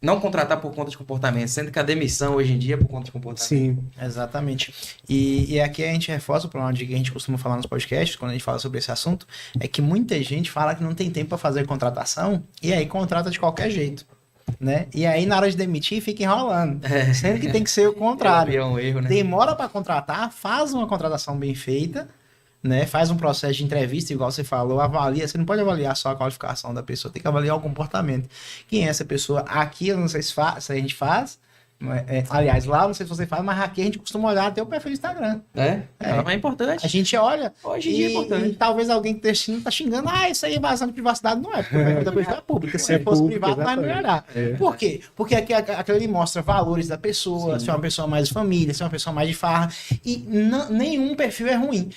C: não contratar por conta de comportamento, sendo que a demissão hoje em dia é por conta de comportamento?
B: Sim.
A: Exatamente. E aqui a gente reforça para uma dica que a gente costuma falar nos podcasts, quando a gente fala sobre esse assunto, é que muita gente fala que não tem tempo para fazer contratação e aí contrata de qualquer jeito, né? E aí na hora de demitir fica enrolando, sendo que tem que ser o contrário.
C: É um erro, né?
A: Demora para contratar, faz uma contratação bem feita, né? Faz um processo de entrevista, igual você falou, avalia. Você não pode avaliar só a qualificação da pessoa, tem que avaliar o comportamento. Quem é essa pessoa? Aqui, eu não sei se a gente faz. Aliás, lá, não sei se você faz, mas aqui a gente costuma olhar até o perfil do Instagram.
C: É importante.
A: A gente olha
C: Hoje em dia é importante.
A: e talvez alguém que esteja tá xingando, isso aí é invasão de privacidade. Não é, porque o perfil da pessoa é pública. Se
B: É
A: fosse
B: público,
A: privado, vai
B: exatamente.
A: melhorar.
B: É.
A: Por quê? Porque aquilo ali mostra valores da pessoa, se é uma pessoa mais de família, se é uma pessoa mais de farra. E nenhum perfil é ruim.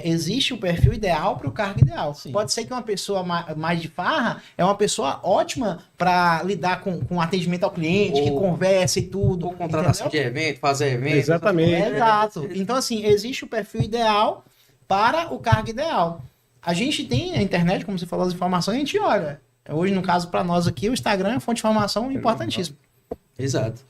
A: Existe o perfil ideal para o cargo ideal.
C: Sim.
A: Pode ser que uma pessoa mais de farra é uma pessoa ótima para lidar com atendimento ao cliente, que
C: Ou-
A: conversa e tudo.
C: Ou contratação
A: entendeu?
C: de evento, fazer evento.
B: Exatamente.
A: Exato. Então, assim, existe o perfil ideal para o cargo ideal. A gente tem a internet, como você falou, as informações, a gente olha. Hoje, no caso, para nós aqui, o Instagram é uma fonte de informação importantíssima.
C: Exato.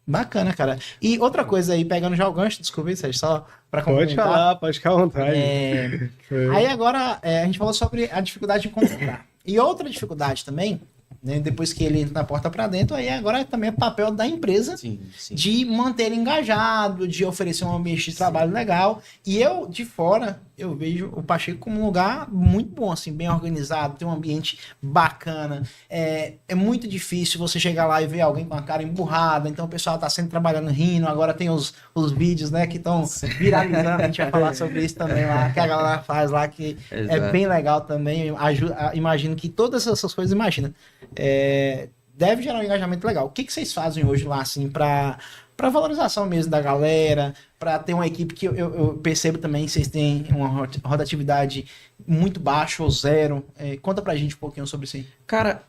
A: Bacana, cara. E outra coisa aí, pegando já o gancho, desculpa, Sérgio, só para
B: Pode
A: complementar.
B: falar, pode ficar à vontade.
A: Aí agora, a gente falou sobre a dificuldade de contratar. E outra dificuldade também, né, depois que ele entra na porta para dentro, aí agora também é papel da empresa
C: Sim, sim.
A: de manter ele engajado, de oferecer um ambiente de trabalho legal. E eu, de fora, eu vejo o Pacheco como um lugar muito bom, assim, bem organizado, tem um ambiente bacana. É muito difícil você chegar lá e ver alguém com a cara emburrada, então o pessoal tá sempre trabalhando, rindo, agora tem os vídeos, né, que estão viralizando, a gente vai falar sobre isso também lá, que a galera faz lá, que é
C: Exato.
A: bem legal também. Imagino que todas essas coisas, deve gerar um engajamento legal. O que vocês fazem hoje lá, assim, para valorização mesmo da galera, para ter uma equipe que eu percebo também que vocês têm uma rotatividade muito baixa ou zero. Conta pra gente um pouquinho sobre isso aí.
C: Cara,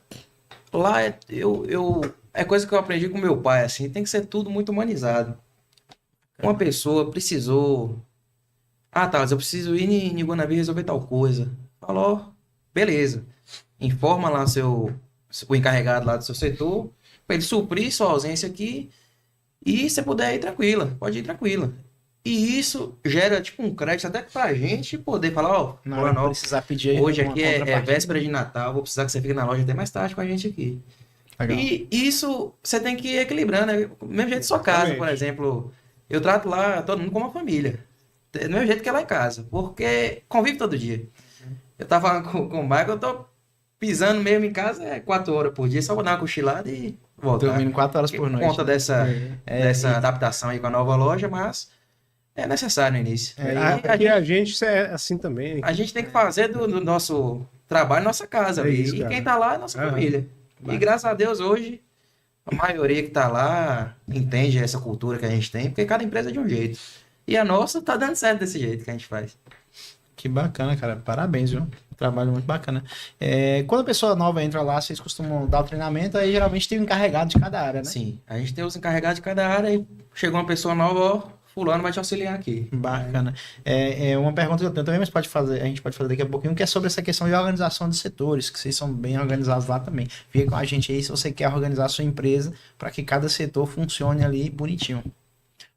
C: lá é coisa que eu aprendi com meu pai, assim, tem que ser tudo muito humanizado. Uma pessoa precisou... Thales, eu preciso ir em Guanabara resolver tal coisa. Falou, beleza. Informa lá o encarregado lá do seu setor, para ele suprir sua ausência aqui, e se puder ir tranquila, pode ir tranquila. E isso gera tipo um crédito até pra gente poder falar, ó,
A: Na hora que precisar pedir
C: hoje
A: uma
C: aqui é
A: contrapartida.
C: véspera de Natal, vou precisar que você fique na loja até mais tarde com a gente aqui.
A: Legal.
C: E isso você tem que ir equilibrando, né? Do mesmo jeito de sua casa, por
B: Exatamente.
C: exemplo. Eu trato lá todo mundo como uma família. Do mesmo jeito que é lá em casa. Porque convive todo dia. Eu tava falando com o Michael, eu tô pisando mesmo em casa 4 horas por dia, só vou dar uma cochilada e voltar.
A: Dormindo 4 horas por
C: Por
A: noite.
C: conta dessa
A: e-
C: adaptação aí com a nova loja, mas é necessário no início. E
B: Aqui a gente é assim também.
C: a gente tem que fazer do nosso trabalho nossa casa.
B: É
C: ali.
B: isso,
C: E
B: cara.
C: quem tá lá é nossa
B: Aham.
C: família. E graças a Deus hoje, a maioria que tá lá entende essa cultura que a gente tem, porque cada empresa é de um jeito. E a nossa tá dando certo desse jeito que a gente faz.
A: Que bacana, cara. Parabéns, viu? Trabalho muito bacana. Quando a pessoa nova entra lá, vocês costumam dar o treinamento, aí geralmente tem um encarregado de cada área, né?
C: Sim, a gente tem os encarregados de cada área e chegou uma pessoa nova, ó, fulano vai te auxiliar aqui.
A: Bacana. É uma pergunta que eu tenho também, mas a gente pode fazer daqui a pouquinho, que é sobre essa questão de organização de setores, que vocês são bem organizados lá também. Fica com a gente aí se você quer organizar a sua empresa para que cada setor funcione ali bonitinho.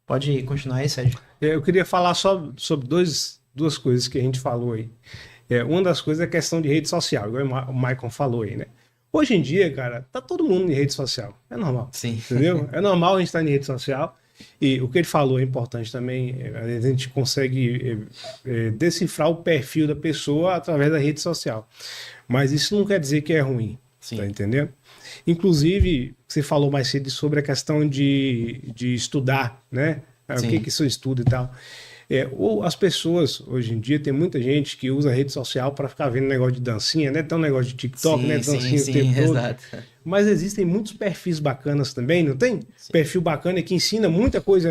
A: Pode continuar aí, Sérgio.
B: Eu queria falar só sobre duas coisas que a gente falou aí. Uma das coisas é a questão de rede social, igual o Maicon falou aí, né? Hoje em dia, cara, tá todo mundo em rede social. É normal.
C: Sim.
B: Entendeu? É normal a gente estar em rede social. E o que ele falou é importante também. A gente consegue decifrar o perfil da pessoa através da rede social. Mas isso não quer dizer que é ruim.
C: Sim.
B: Tá entendendo? Inclusive, você falou mais cedo sobre a questão de estudar, né? O que isso estuda e tal. Ou as pessoas, hoje em dia, tem muita gente que usa a rede social para ficar vendo negócio de dancinha, né? Tem um negócio de TikTok,
C: Sim,
B: né? Dancinha
C: sim,
B: o tempo todo.
C: exato.
B: Mas existem muitos perfis bacanas também, não tem? Sim. Perfil bacana que ensina muita coisa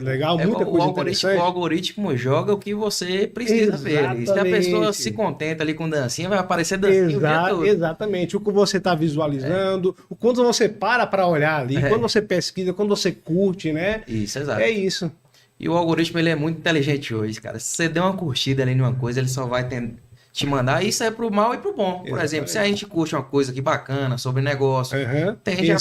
B: legal, muita coisa interessante.
C: O algoritmo joga o que você precisa ver. E se a pessoa se contenta ali com dancinha, vai aparecer dancinha o dia todo.
B: Exatamente. O que você está visualizando, o quanto você para olhar ali, quando você pesquisa, quando você curte, né?
C: Isso, exato.
B: É isso.
C: E o algoritmo, ele é muito inteligente hoje, cara. Se você der uma curtida ali numa coisa, ele só vai te mandar. Isso é pro mal e pro bom. Por exemplo, se a gente curte uma coisa aqui bacana sobre negócio, tende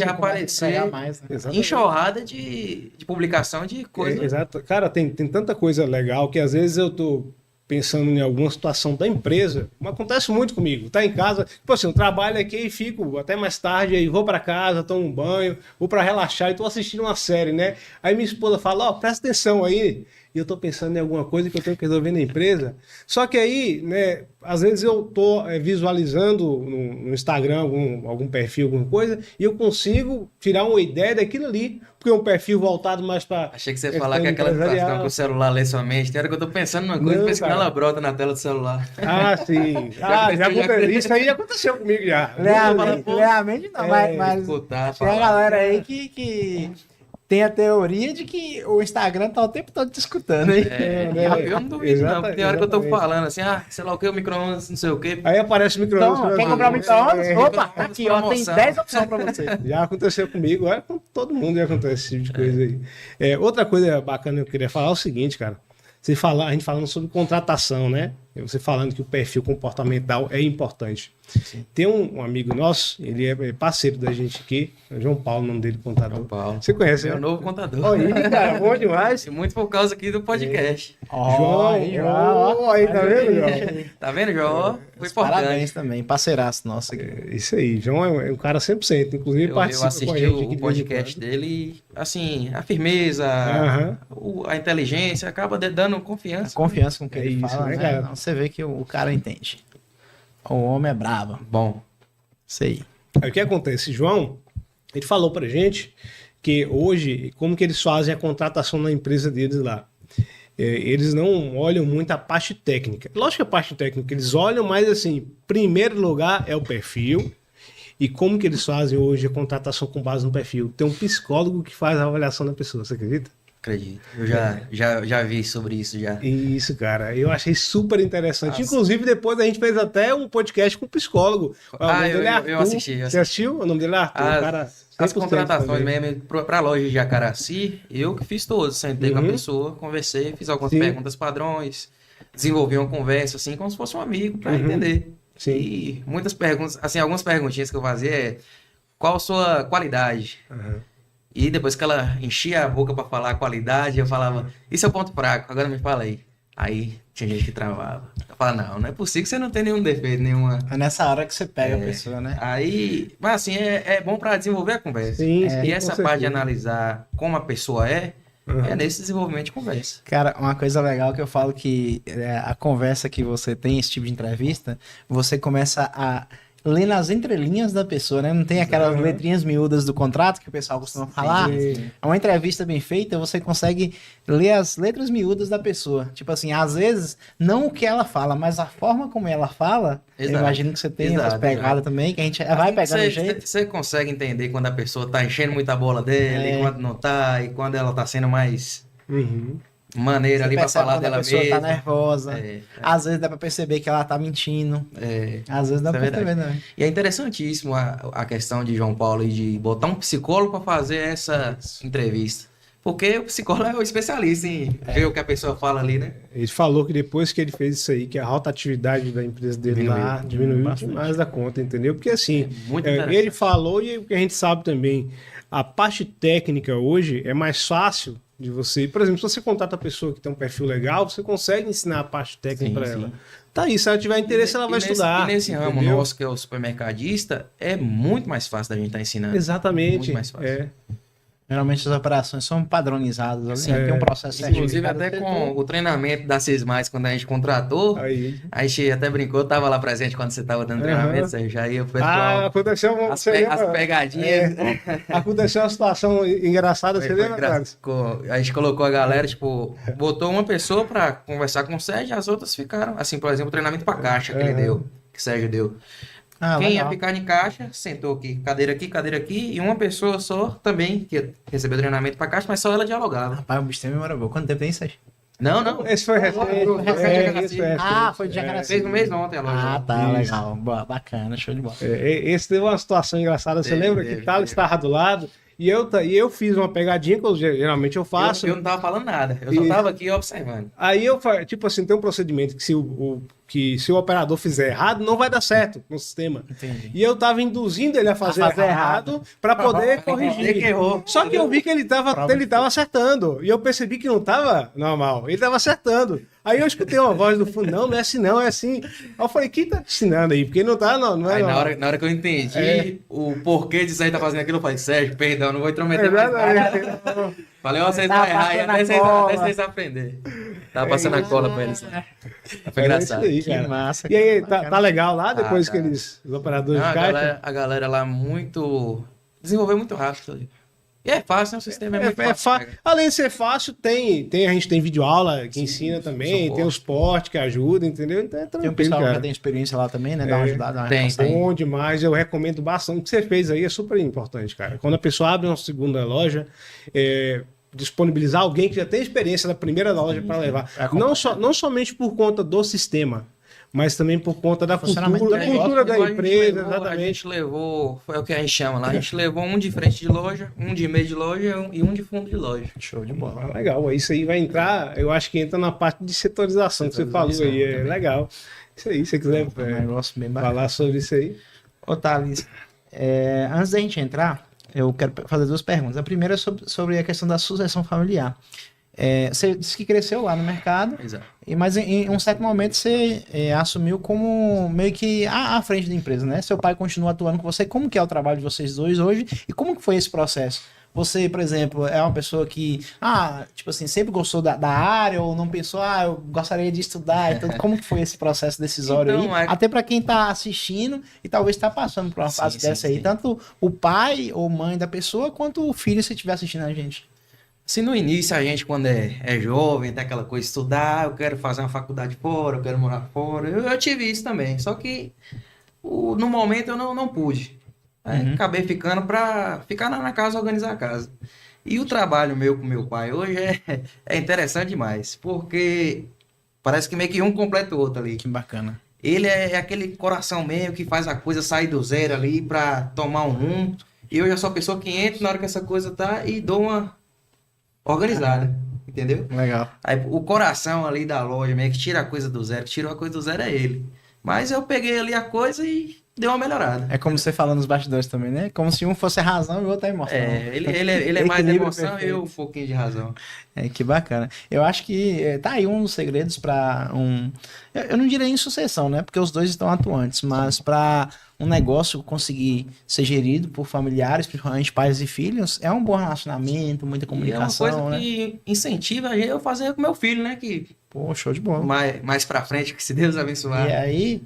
C: a aparecer
A: mais, né?
C: enxurrada de publicação de coisa.
B: Exato. Cara, tem tanta coisa legal que às vezes eu tô pensando em alguma situação da empresa, mas acontece muito comigo. Tá em casa, tipo assim, eu trabalho aqui e fico até mais tarde, aí vou para casa, tomo um banho, vou para relaxar e tô assistindo uma série, né? Aí minha esposa fala, presta atenção aí. E eu tô pensando em alguma coisa que eu tenho que resolver na empresa. Só que aí, né, às vezes eu tô visualizando no Instagram algum perfil, alguma coisa, e eu consigo tirar uma ideia daquilo ali, porque é um perfil voltado mais para...
C: Achei que você ia falar que aquela situação que o celular lê sua mente. Tem hora que eu tô pensando numa coisa e penso que ela brota na tela do celular.
B: Ah, sim. Já aconteceu. Isso aí aconteceu comigo já.
A: Realmente não, mas tem a galera aí que tem a teoria de que o Instagram tá o tempo todo te escutando, hein?
C: Eu não duvido, não. Tem hora que eu tô falando assim, sei lá o que, o micro-ondas, não sei o que.
B: Aí aparece o micro-ondas.
A: Então, quer comprar o micro-ondas? Opa, aqui, ó, tem 10 opções pra você.
B: Já aconteceu comigo, com todo mundo já acontece esse tipo de coisa aí. Outra coisa bacana que eu queria falar é o seguinte, cara. A gente falando sobre contratação, né? Você falando que o perfil comportamental é importante. Sim. Tem um amigo nosso, ele é parceiro da gente aqui, é João Paulo, o nome dele, contador.
C: João Paulo.
B: Você conhece,
C: né?
B: É o
C: novo contador.
B: Olha, cara, bom demais.
C: E muito por causa aqui do podcast.
B: João, aí, tá vendo, João?
C: Tá vendo, João? Foi importante.
A: Parabéns também, parceiraço nosso aqui.
B: Isso aí, João é um cara 100%, inclusive participa
C: assisti
B: com a gente aqui
C: o podcast dele e, assim, a firmeza, a inteligência acaba dando confiança.
A: A confiança com que ele fala,
B: né,
A: cara? Você vê que o cara entende. O homem é bravo.
C: Bom.
A: Isso aí.
B: Aí o que acontece? João, ele falou pra gente que hoje, como que eles fazem a contratação na empresa deles lá? Eles não olham muito a parte técnica. Lógico que a parte técnica eles olham, mas assim, em primeiro lugar é o perfil. E como que eles fazem hoje a contratação com base no perfil? Tem um psicólogo que faz a avaliação da pessoa, você acredita?
C: Acredito. Eu já vi sobre isso já.
B: Isso, cara. Eu achei super interessante. Nossa. Inclusive, depois a gente fez até um podcast com um psicólogo.
C: Eu assisti.
B: Você assistiu? O nome dele é Arthur.
C: As contratações mesmo para a loja de Jacaraci, eu que fiz todas. Sentei com a pessoa, conversei, fiz algumas perguntas padrões, desenvolvi uma conversa, assim, como se fosse um amigo, para entender.
B: Sim.
C: E muitas perguntas, assim, algumas perguntinhas que eu fazia qual a sua qualidade? E depois que ela enchia a boca para falar a qualidade, eu falava, isso é o ponto fraco, agora me fala aí. Aí tinha gente que travava. Eu falava, não é possível que você não tenha nenhum defeito, nenhuma...
A: É nessa hora que você pega a pessoa, né?
C: Aí, mas assim, é bom para desenvolver a conversa.
B: Sim,
C: e essa parte de analisar como a pessoa é nesse desenvolvimento de conversa.
A: Cara, uma coisa legal que eu falo que a conversa que você tem, esse tipo de entrevista, você começa a ler nas entrelinhas da pessoa, né? Não tem aquelas letrinhas miúdas do contrato que o pessoal costuma falar.
B: Sim.
A: É uma entrevista bem feita, você consegue ler as letras miúdas da pessoa. Tipo assim, às vezes, não o que ela fala, mas a forma como ela fala. Eu imagino que você tem essas pegadas também, que a gente vai pegando jeito.
C: Você consegue entender quando a pessoa tá enchendo muita bola dele, e quando não tá, e quando ela tá sendo mais... maneira ali pra falar dela mesma. A pessoa
A: tá nervosa. Às vezes dá pra perceber que ela tá mentindo. Às vezes dá pra perceber, né?
C: E é interessantíssimo a questão de João Paulo e de botar um psicólogo pra fazer essa entrevista. Porque o psicólogo é o especialista em ver o que a pessoa fala ali, né?
B: Ele falou que depois que ele fez isso aí, que a rotatividade da empresa dele lá diminuiu
A: bastante.
B: demais da conta, entendeu? Porque assim,
C: Muito interessante.
B: ele falou e o que a gente sabe também, a parte técnica hoje é mais fácil de você, por exemplo, se você contrata a pessoa que tem um perfil legal, você consegue ensinar a parte técnica para ela. Tá aí, se ela tiver interesse, ela vai estudar.
C: E nesse ramo
B: entendeu?
C: nosso, que é o supermercadista, é muito mais fácil da gente estar ensinando.
B: Exatamente.
C: Muito mais fácil.
A: Geralmente as operações são padronizadas, ali,
C: Sim.
A: tem um processo certinho.
C: Inclusive, até com o treinamento da Sesmais, quando a gente contratou,
B: Aí.
C: a gente até brincou, tava lá presente quando você tava dando treinamento, Sérgio, já ia o pessoal.
B: Aconteceu
C: As pegadinhas.
B: Aconteceu uma situação engraçada, você lembra, Carlos?
C: A gente colocou a galera, tipo, botou uma pessoa pra conversar com o Sérgio e as outras ficaram. Assim, por exemplo, o treinamento pra caixa que ele deu, que o Sérgio deu. Quem ia ficar em caixa, sentou aqui, cadeira aqui, e uma pessoa só também, que recebeu treinamento pra caixa, mas só ela dialogava.
A: Rapaz, o bicho tem memória boa. Quanto tempo tem isso aí?
C: Não.
B: Esse foi recente.
A: Foi de Jacaré.
C: Fez no mês ontem a loja.
A: Tá,
B: Isso.
A: legal. Boa, bacana, show de bola.
B: Esse teve uma situação engraçada. Você lembra que Thales estava do lado e eu fiz uma pegadinha que geralmente eu faço.
C: Eu não tava falando nada, eu só tava aqui observando.
B: Aí tipo assim, tem um procedimento que se o operador fizer errado, não vai dar certo no sistema.
A: Entendi.
B: E eu tava induzindo ele a fazer errado para poder corrigir.
C: Que errou.
B: Só que eu vi que ele tava acertando. E eu percebi que não tava normal. Ele tava acertando. Aí eu escutei uma voz do fundo, não é assim não, é assim. Aí eu falei, quem tá te ensinando aí? Porque não tá, não é
C: Aí
B: não.
C: na hora que eu entendi o porquê disso aí tá fazendo aquilo, eu falei, Sérgio, perdão, não vou intrometer mais nada. Falei, vocês vão errar, até vocês aprenderem. Tava passando a cola pra eles. Foi engraçado.
B: Isso aí,
A: Que
B: cara.
A: massa.
B: E aí,
A: Bacana.
B: tá legal lá depois
C: tá.
B: que os operadores
C: Não,
B: de caixa?
C: a galera lá muito... Desenvolveu muito rápido. E é fácil, né? O sistema é muito fácil.
B: Além de ser fácil, a gente tem videoaula que ensina também,
C: suporte.
B: tem o suporte que ajuda, entendeu? Então é
A: Tem um
B: tranquilo,
A: pessoal que
B: cara.
A: já tem experiência lá também, né? Dá uma ajudada, dá uma
C: tem,
A: reforçada.
B: Bom demais, eu recomendo bastante. O que você fez aí é super importante, cara. Quando a pessoa abre uma segunda loja, disponibilizar alguém que já tem experiência da primeira loja para levar. Não somente por conta do sistema, mas também por conta da
A: Funcionamento
B: cultura,
A: do negócio.
B: cultura da
C: Igual a gente
B: empresa,
C: levou, A
B: exatamente.
C: gente levou, foi o que a gente chama lá, a gente levou um de frente de loja, um de meio de loja e um de fundo de loja.
A: Show de bola.
B: Ah, legal, isso aí vai entrar, eu acho que entra na parte de setorização que você falou aí, é legal. Isso aí, se você quiser
A: Um negócio bem bacana.
B: falar sobre isso aí.
A: Ô, Thales, antes da gente entrar, eu quero fazer duas perguntas. A primeira é sobre a questão da sucessão familiar. Você disse que cresceu lá no mercado,
C: Exato.
A: mas em um certo momento você assumiu como meio que à frente da empresa, né? Seu pai continua atuando com você. Como que é o trabalho de vocês dois hoje? E como que foi esse processo? Você, por exemplo, é uma pessoa que, tipo assim, sempre gostou da área ou não pensou, eu gostaria de estudar e tudo. Como que foi esse processo decisório
C: Então,
A: aí? Até para quem tá assistindo e talvez tá passando por uma fase dessa aí, tanto o pai ou mãe da pessoa, quanto o filho, se estiver assistindo a gente.
C: Se no início a gente, quando é jovem, tem aquela coisa, estudar, eu quero fazer uma faculdade fora, eu quero morar fora, eu tive isso também, só que no momento eu não pude. Aí acabei ficando pra ficar na casa, organizar a casa. E o trabalho meu com meu pai hoje é interessante demais, porque parece que meio que um completa o outro ali.
A: Que bacana.
C: Ele é aquele coração meio que faz a coisa sair do zero ali pra tomar um rumo. E eu já sou a pessoa que entra na hora que essa coisa tá e dou uma organizada, entendeu?
A: Legal.
C: Aí o coração ali da loja, meio que tira a coisa do zero, que tirou a coisa do zero é ele. Mas eu peguei ali a coisa e deu uma melhorada.
A: É como você fala nos bastidores também, né? Como se um fosse a razão e o outro a emoção.
C: Ele é mais
A: Equilíbrio
C: emoção e
A: perfeito.
C: eu um pouquinho de razão.
A: Que bacana. Eu acho que tá aí um dos segredos para eu não diria em sucessão, né? Porque os dois estão atuantes, mas para um negócio conseguir ser gerido por familiares, principalmente pais e filhos, é um bom relacionamento, muita comunicação,
C: e é uma coisa
A: né?
C: que incentiva a gente a fazer com meu filho, né? Que
A: Pô, show de bola.
C: mais pra frente, que se Deus abençoar.
A: E aí,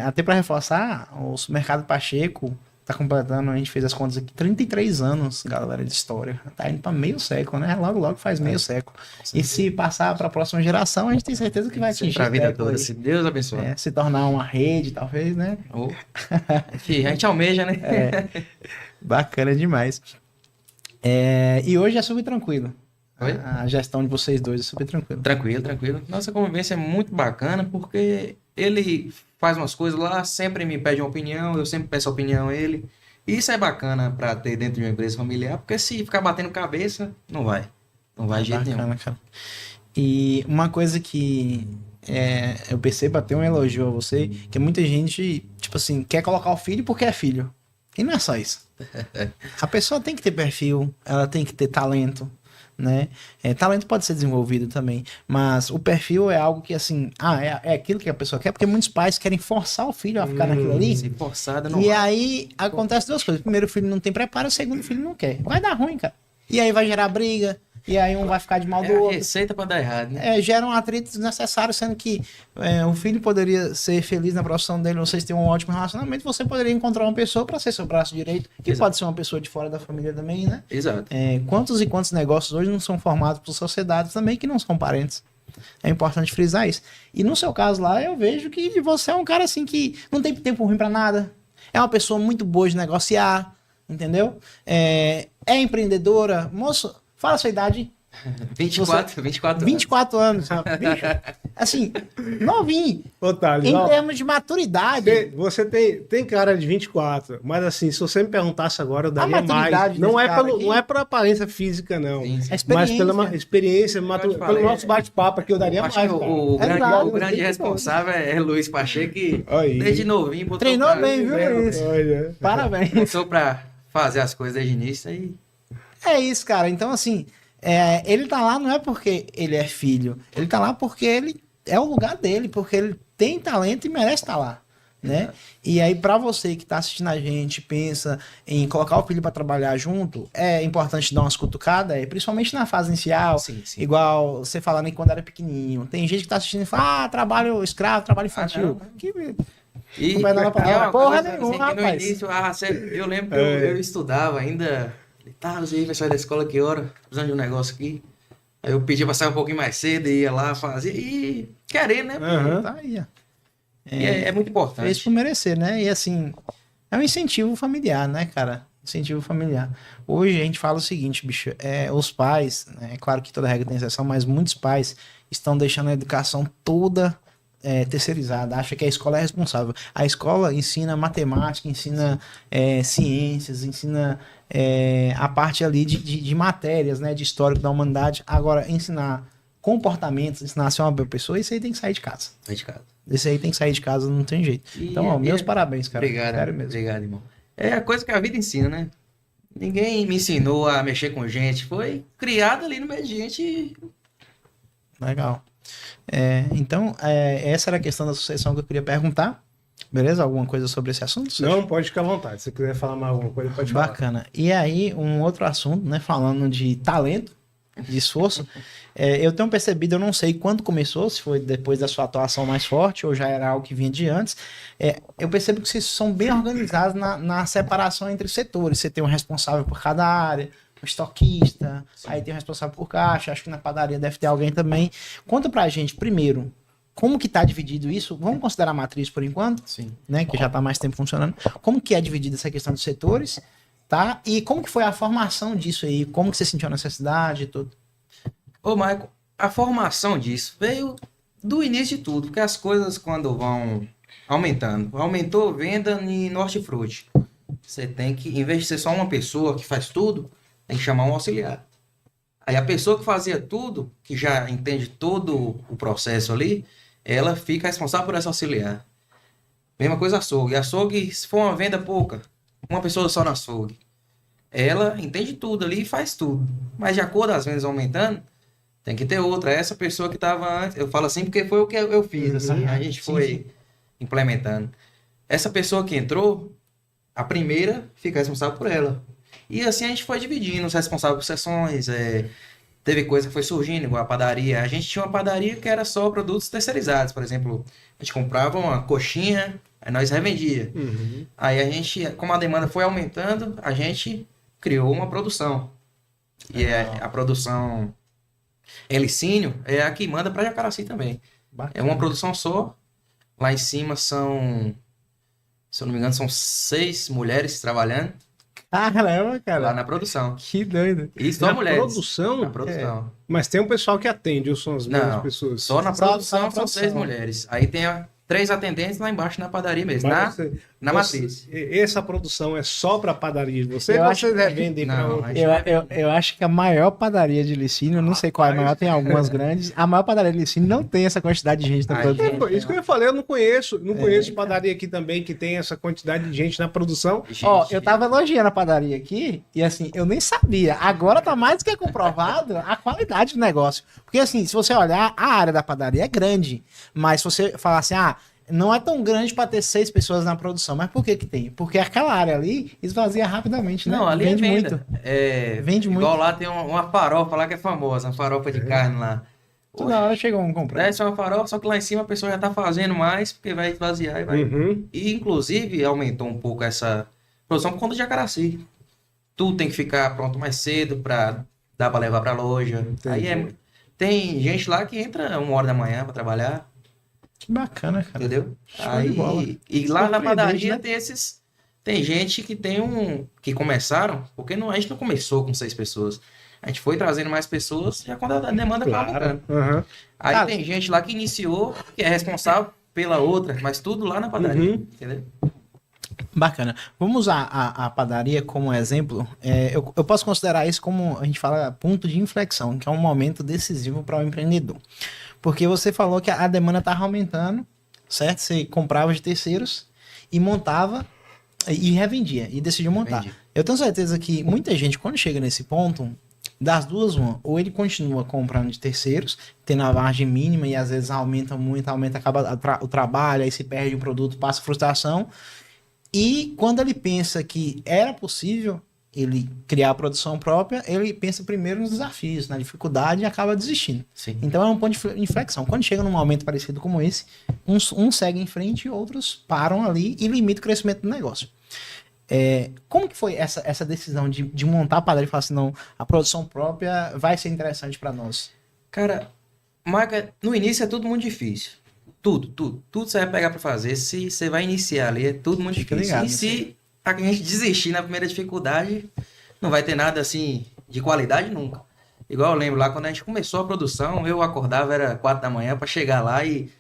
A: até para reforçar, o Supermercado Pacheco tá completando, a gente fez as contas aqui, 33 anos, galera, de história. Tá indo para meio século, né? Logo faz meio século. E se passar para a próxima geração, a gente tem certeza que vai atingir
C: Pra vida
A: esse teto
C: toda,
A: aí.
C: se Deus abençoar.
A: Se tornar uma rede, talvez, né?
C: Enfim, a gente almeja, né?
A: Bacana demais. E hoje é super tranquilo.
C: Oi?
A: A gestão de vocês dois é super tranquila.
C: Tranquilo. Nossa convivência é muito bacana porque ele faz umas coisas lá, sempre me pede uma opinião, eu sempre peço a opinião a ele. Isso é bacana para ter dentro de uma empresa familiar, porque se ficar batendo cabeça, não vai. Não vai de jeito nenhum.
A: Bacana, cara. E uma coisa que eu percebo, até um elogio a você, que muita gente, tipo assim, quer colocar o filho porque é filho. E não é só isso. A pessoa tem que ter perfil, ela tem que ter talento, né? Talento pode ser desenvolvido também, mas o perfil é algo que, assim, é aquilo que a pessoa quer, porque muitos pais querem forçar o filho a ficar naquilo ali.
C: Se forçada, não
A: E
C: vai.
A: aí acontece duas coisas. O primeiro filho não tem preparo, o segundo filho não quer. Vai dar ruim, cara. E aí vai gerar briga. E aí um vai ficar de mal do
C: É a
A: outro.
C: receita para dar errado, né?
A: Geram atritos desnecessários, sendo que o filho poderia ser feliz na profissão dele, vocês têm um ótimo relacionamento, você poderia encontrar uma pessoa para ser seu braço direito, que
C: Exato.
A: pode ser uma pessoa de fora da família também, né?
C: Exato.
A: Quantos e quantos negócios hoje não são formados por sociedades também que não são parentes? É importante frisar isso. E no seu caso lá, eu vejo que você é um cara assim que não tem tempo ruim para nada. É uma pessoa muito boa de negociar, entendeu? É empreendedora. Moço, fala a sua idade.
C: 24
A: 24 anos, sabe? Bicho, assim, novinho.
B: Ô, Thales,
A: Em
B: ó,
A: termos de maturidade.
B: você tem cara de 24, mas assim, se você me perguntasse agora, eu daria
A: maturidade
B: mais. Não
A: desse
B: é,
A: cara aqui.
B: não é por aparência física, não.
C: Sim, sim.
A: A experiência.
B: Mas pela experiência,
C: te falei,
B: pelo nosso bate-papo aqui, eu daria
C: Acho
B: mais.
C: que
B: cara.
C: o grande,
A: Exato,
C: o grande
A: tem
C: responsável é Luiz Pacheco, que
B: Aí.
C: desde novinho botou
A: Treinou
C: pra-
A: bem, viu, Luiz?
B: Olha.
A: Parabéns.
C: botou pra fazer as coisas desde o início e
A: É isso, cara. Então, assim, ele tá lá não é porque ele é filho. Ele tá lá porque ele é o lugar dele, porque ele tem talento e merece estar lá, né? E aí, pra você que tá assistindo a gente, pensa em colocar o filho pra trabalhar junto, é importante dar umas cutucadas, principalmente na fase inicial.
C: Sim.
A: Igual você falando aí quando era pequenininho. Tem gente que tá assistindo e fala, trabalho escravo, trabalho infantil.
C: não.
A: Que...
C: E
A: Não vai dar
C: é
A: pra
C: uma
A: porra
C: coisa,
A: nenhuma,
C: que no
A: rapaz.
C: início, eu lembro que eu estudava ainda. Tá, você vai sair da escola que hora? Precisando de um negócio aqui. Aí eu pedia pra sair um pouquinho mais cedo, ia lá fazer. E querer, né?
B: Aham.
A: Tá aí, ó.
C: E é muito
A: Fez
C: importante.
A: por merecer, né? E assim, é um incentivo familiar, né, cara? Incentivo familiar. Hoje a gente fala o seguinte, bicho, os pais, né, é claro que toda regra tem exceção, mas muitos pais estão deixando a educação toda terceirizada, acha que a escola é responsável. A escola ensina matemática, ensina ciências, ensina a parte ali de matérias, né, de histórico da humanidade. Agora, ensinar comportamentos, ensinar a ser uma boa pessoa, isso aí tem que sair de casa.
C: Sai de casa.
A: Esse aí tem que sair de casa, não tem jeito.
C: E-
A: Então, ó, meus
C: e-
A: parabéns, cara.
C: Obrigado,
A: Sério mesmo.
C: obrigado, irmão. É a coisa que a vida ensina, né? Ninguém me ensinou a mexer com gente. Foi criado ali no meio de gente.
A: Legal. Então, essa era a questão da sucessão que eu queria perguntar. Beleza? Alguma coisa sobre esse assunto? Sérgio?
B: Não, pode ficar à vontade. Se você quiser falar mais alguma coisa, pode falar.
A: Bacana. E aí, um outro assunto, né? Falando de talento, de esforço. Eu tenho percebido, eu não sei quando começou, se foi depois da sua atuação mais forte ou já era algo que vinha de antes. Eu percebo que vocês são bem organizados na separação entre setores. Você tem um responsável por cada área, um estoquista, aí tem um responsável por caixa, acho que na padaria deve ter alguém também. Conta pra gente, primeiro, como que tá dividido isso? Vamos considerar a matriz por enquanto?
C: Sim.
A: Né, que já está mais tempo funcionando. Como que é dividida essa questão dos setores, tá? E como que foi a formação disso aí? Como que você sentiu a necessidade e tudo?
C: Ô, Michael, a formação disso veio do início de tudo, porque as coisas quando vão aumentando, aumentou venda em hortifruti. Você tem que, em vez de ser só uma pessoa que faz tudo, tem que chamar um auxiliar. Aí a pessoa que fazia tudo, que já entende todo o processo ali, ela fica responsável por esse auxiliar. Mesma coisa açougue. Açougue, se for uma venda pouca, uma pessoa só no açougue, ela entende tudo ali e faz tudo. Mas de acordo com as vendas aumentando, tem que ter outra. Essa pessoa que estava antes, eu falo assim porque foi o que eu fiz, assim, a gente foi implementando. Essa pessoa que entrou, a primeira fica responsável por ela. E assim a gente foi dividindo os responsáveis por seções. Teve coisa que foi surgindo, igual a padaria. A gente tinha uma padaria que era só produtos terceirizados. Por exemplo, a gente comprava uma coxinha, aí nós revendia.
B: Uhum.
C: Aí a gente, como a demanda foi aumentando, a gente criou uma produção. E a produção Helicínio é a que manda para Jacaraci também. É uma produção só. Lá em cima são, se eu não me engano, são 6 mulheres trabalhando
A: Caramba, cara.
C: lá na produção.
A: Que doido.
C: E só
B: Na
C: mulheres.
B: produção?
C: Na produção.
B: Mas tem um pessoal que atende, ou são as mesmas
C: Não,
B: pessoas?
C: só na
A: Só
C: produção
A: na
C: são 6
A: produção.
C: mulheres. Aí tem 3 atendentes lá embaixo na padaria mesmo.
B: Mas
C: Na matriz.
B: Essa produção é só para padaria de você?
A: Eu
B: Ou
A: acho
B: vocês revendem para
C: Não,
B: outros?
C: a gente
A: Eu acho que a maior padaria de Licínio, eu não sei qual é a maior, tem algumas grandes. A maior padaria de Licínio não tem essa quantidade de gente na
C: Ai,
A: produção.
C: gente.
B: Isso que eu falei, eu não conheço. Não conheço padaria aqui também que tem essa quantidade de gente na produção.
A: Ó, eu tava elogiando a padaria aqui e assim, eu nem sabia. Agora tá mais do que comprovado a qualidade do negócio. Porque assim, se você olhar, a área da padaria é grande. Mas se você falar assim, não é tão grande para ter 6 pessoas na produção. Mas por que que tem? Porque aquela área ali esvazia rapidamente, né?
C: Não, ali
A: Vende
C: é
A: muito.
C: venda. É,
A: Vende
C: igual
A: muito.
C: lá tem uma farofa lá que é famosa, uma farofa de carne lá.
A: Toda hora chegou um comprar.
C: Desce uma farofa, só que lá em cima a pessoa já tá fazendo mais, porque vai esvaziar e vai.
B: Uhum.
C: E inclusive aumentou um pouco essa produção por conta de Jacaraci. Tudo tem que ficar pronto mais cedo pra dar pra levar pra loja.
B: Entendi.
C: Tem gente lá que entra 1 hora da manhã pra trabalhar,
A: Que bacana, cara.
C: entendeu?
A: Show de bola.
C: E lá na
A: Surpreendente,
C: padaria
A: né?
C: tem esses. Tem gente que que começaram, porque a gente não começou com 6 pessoas. A gente foi trazendo mais pessoas já quando a demanda foi aumentando.
B: Aham.
C: Aí
A: Cara,
C: tem gente lá que iniciou, que é responsável pela outra, mas tudo lá na padaria,
B: Uhum.
C: entendeu?
A: Bacana. Vamos usar a padaria como exemplo. Eu posso considerar isso como, a gente fala, ponto de inflexão, que é um momento decisivo para o empreendedor. Porque você falou que a demanda estava aumentando, certo? Você comprava de terceiros e montava e revendia, e decidiu montar.
C: Revendia.
A: Eu tenho certeza que muita gente, quando chega nesse ponto, das duas, uma, ou ele continua comprando de terceiros, tendo a margem mínima e às vezes aumenta muito, acaba o trabalho, aí se perde o produto, passa frustração. E quando ele pensa que era possível ele criar a produção própria, ele pensa primeiro nos desafios, na dificuldade e acaba desistindo.
C: Sim.
A: Então é um ponto de inflexão. Quando chega num momento parecido como esse, uns seguem em frente e outros param ali e limitam o crescimento do negócio. Como que foi essa decisão de montar a padaria e falar assim, não, a produção própria vai ser interessante para nós?
C: Cara, marca, no início é tudo muito difícil. Tudo você vai pegar pra fazer. Se você vai iniciar ali, é tudo muito
A: Fica
C: difícil.
A: ligado,
C: E se a gente desistir na primeira dificuldade, não vai ter nada assim de qualidade nunca. Igual eu lembro lá, quando a gente começou a produção, eu acordava, era 4 da manhã pra chegar lá e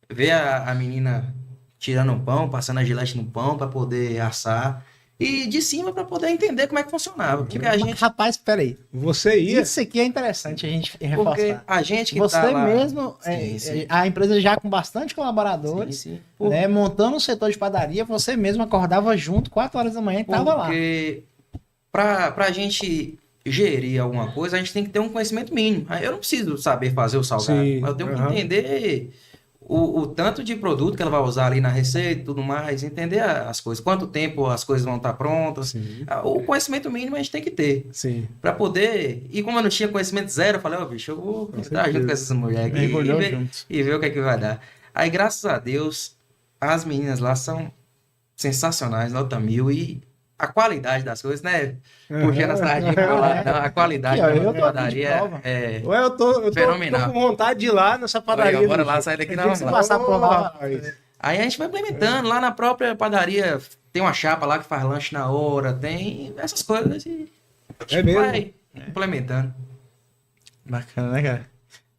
C: ver a menina tirando o pão, passando a gilete no pão pra poder assar. E de cima pra poder entender como é que funcionava. Porque a gente,
A: Rapaz, peraí.
B: Você ia.
A: Isso aqui é interessante a gente
C: porque
A: reforçar.
C: a gente que
A: Você
C: tá lá...
A: mesmo,
C: Sim.
A: a empresa já com bastante colaboradores,
C: Sim.
A: né, montando um setor de padaria, você mesmo acordava junto, 4 horas da manhã e tava lá.
C: Porque pra gente gerir alguma coisa, a gente tem que ter um conhecimento mínimo. Eu não preciso saber fazer o salgado,
B: Sim,
C: mas eu tenho que
B: aham.
C: entender o tanto de produto que ela vai usar ali na receita e tudo mais, entender as coisas, quanto tempo as coisas vão estar prontas.
B: Sim.
C: O conhecimento mínimo a gente tem que ter.
B: Sim.
C: Pra poder... E como eu não tinha conhecimento zero, eu falei, bicho, eu vou entrar junto com essas mulheres aqui
A: Mergulhou
C: ver,
A: junto.
C: e ver o que é que vai dar. Aí, graças a Deus, as meninas lá são sensacionais, nota 1000, e a qualidade das coisas, né? Puxando a sardinha pra lá, não, a qualidade
A: Aqui, ó,
C: da
A: eu tô aqui de
C: padaria
A: prova.
C: é...
B: Ué, eu tô
C: Fenomenal.
B: com vontade de ir lá nessa padaria.
C: Olha, bora
B: bicho.
C: lá, sai daqui,
A: Tem
C: não,
A: que
C: vamos lá.
A: passar por lá.
B: Rapaz.
C: Aí a gente vai implementando, lá na própria padaria tem uma chapa lá que faz lanche na hora, tem essas coisas e a gente
B: É mesmo?
C: vai implementando.
A: Bacana, né, cara?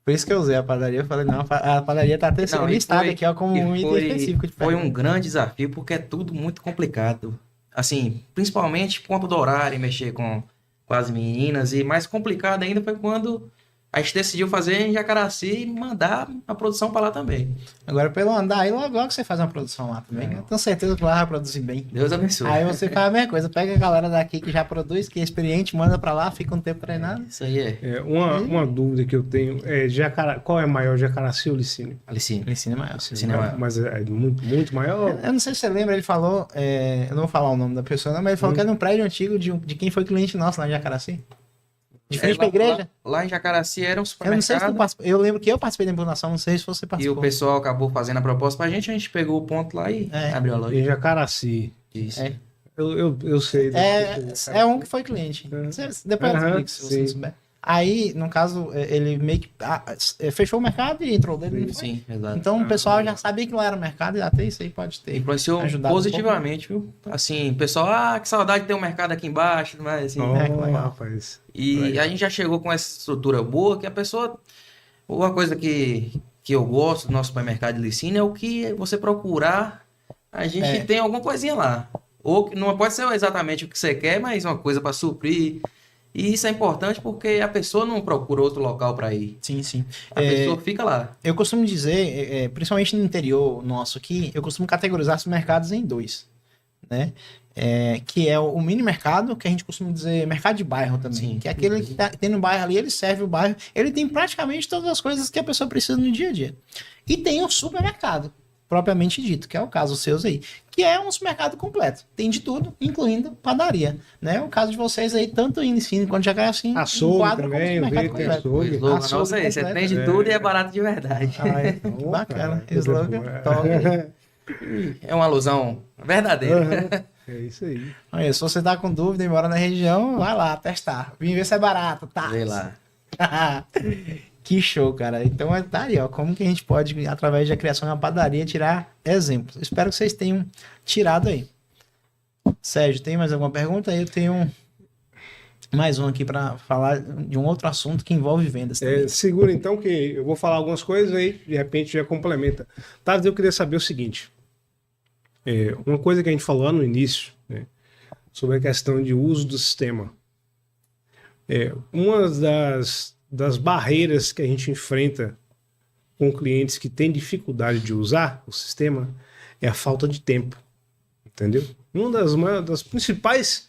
A: Por isso que eu usei a padaria, eu falei, não, a padaria tá até
C: Não, e
A: listada
C: foi-
A: aqui, ó, como
C: e
A: um item específico de
C: foi um
A: pergunta.
C: grande desafio, porque é tudo muito complicado. Assim, principalmente por conta do horário, e mexer com as meninas. E mais complicado ainda foi quando a gente decidiu fazer em Jacaraci e mandar a produção para lá também.
A: Agora, pelo andar aí, logo você faz uma produção lá também. Eu tenho certeza que lá vai produzir bem.
C: Deus abençoe.
A: Aí você faz a mesma coisa, pega a galera daqui que já produz, que é experiente, manda pra lá, fica um tempo treinado.
C: Isso aí é
B: Uma dúvida que eu tenho é qual é maior, Jacaraci ou Licínio?
C: Alicine.
A: Ele ensina maior.
C: Licínio é maior.
B: Mas é muito, muito maior?
A: Eu não sei se você lembra, ele falou, eu não vou falar o nome da pessoa, não, mas ele falou que é num prédio antigo de quem foi cliente nosso lá em Jacaraci. De frente pra igreja.
C: Lá em Jacaraci era um
A: Eu não sei se tu
C: supermercado.
A: participou. Eu lembro que eu participei da implantação, não sei se você
C: E o
A: participou.
C: pessoal acabou fazendo a proposta pra gente, a gente pegou o ponto lá e abriu a
B: Em
C: loja.
B: Jacaraci.
C: Isso.
A: É.
B: Eu sei.
A: É um que foi cliente. Depois eu
B: Aham,
A: explico, se você
B: sim.
A: souber. Aí, no caso, ele meio que fechou o mercado e entrou dele. Não foi?
C: Sim, exato.
A: Então o pessoal já sabia que lá era o mercado e até isso aí pode ter.
C: Influenciou
A: ajudado um
C: positivamente, viu? Assim, o pessoal, que saudade de ter um mercado aqui embaixo, mas assim.
B: Oh,
A: que legal.
B: rapaz.
C: E a gente já chegou com essa estrutura boa que a pessoa. Uma coisa que eu gosto do nosso supermercado de Licínio é o que você procurar a gente tem alguma coisinha lá. Ou não pode ser exatamente o que você quer, mas uma coisa para suprir. E isso é importante porque a pessoa não procura outro local para ir.
A: Sim, sim.
C: A pessoa fica lá.
A: Eu costumo dizer, principalmente no interior nosso aqui, eu costumo categorizar os mercados em dois, né? Que é o mini mercado, que a gente costuma dizer mercado de bairro também.
C: Sim.
A: Que é aquele que tem no bairro ali, ele serve o bairro, ele tem praticamente todas as coisas que a pessoa precisa no dia a dia. E tem o supermercado, propriamente dito, que é o caso seus aí, que é um supermercado completo. Tem de tudo, incluindo padaria, né? O caso de vocês aí, tanto em Ensino quanto Jacareí,
B: Açougue também, eu vi, tem açougue.
C: Slogan nosso é esse, você tem de tudo e é barato de verdade.
A: Bacana,
B: cara,
A: slogan, top.
C: É uma alusão verdadeira.
B: É isso aí.
A: Aí, se você tá com dúvida e mora na região, vai lá testar. Vem ver se é barato, tá?
C: Vê lá.
A: Que show, cara. Então tá aí, ó. Como que a gente pode, através da criação de uma padaria, tirar exemplos. Espero que vocês tenham tirado aí. Sérgio, tem mais alguma pergunta? Eu tenho mais um aqui para falar de um outro assunto que envolve vendas também.
B: Segura então que eu vou falar algumas coisas aí, de repente já complementa. Thales, eu queria saber o seguinte. Uma coisa que a gente falou lá no início, né, sobre a questão de uso do sistema. Uma das barreiras que a gente enfrenta com clientes que têm dificuldade de usar o sistema é a falta de tempo. Entendeu? Uma das principais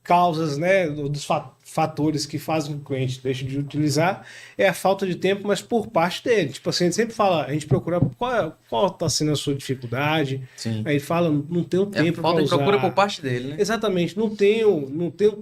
B: causas, né, dos fatores que fazem com que o cliente deixe de utilizar é a falta de tempo, mas por parte dele. Tipo assim, a gente sempre fala, a gente procura qual está sendo a sua dificuldade.
C: Sim.
B: Aí fala, não tenho tempo para usar.
C: Falta de procura por parte dele, né?
B: Exatamente, não tenho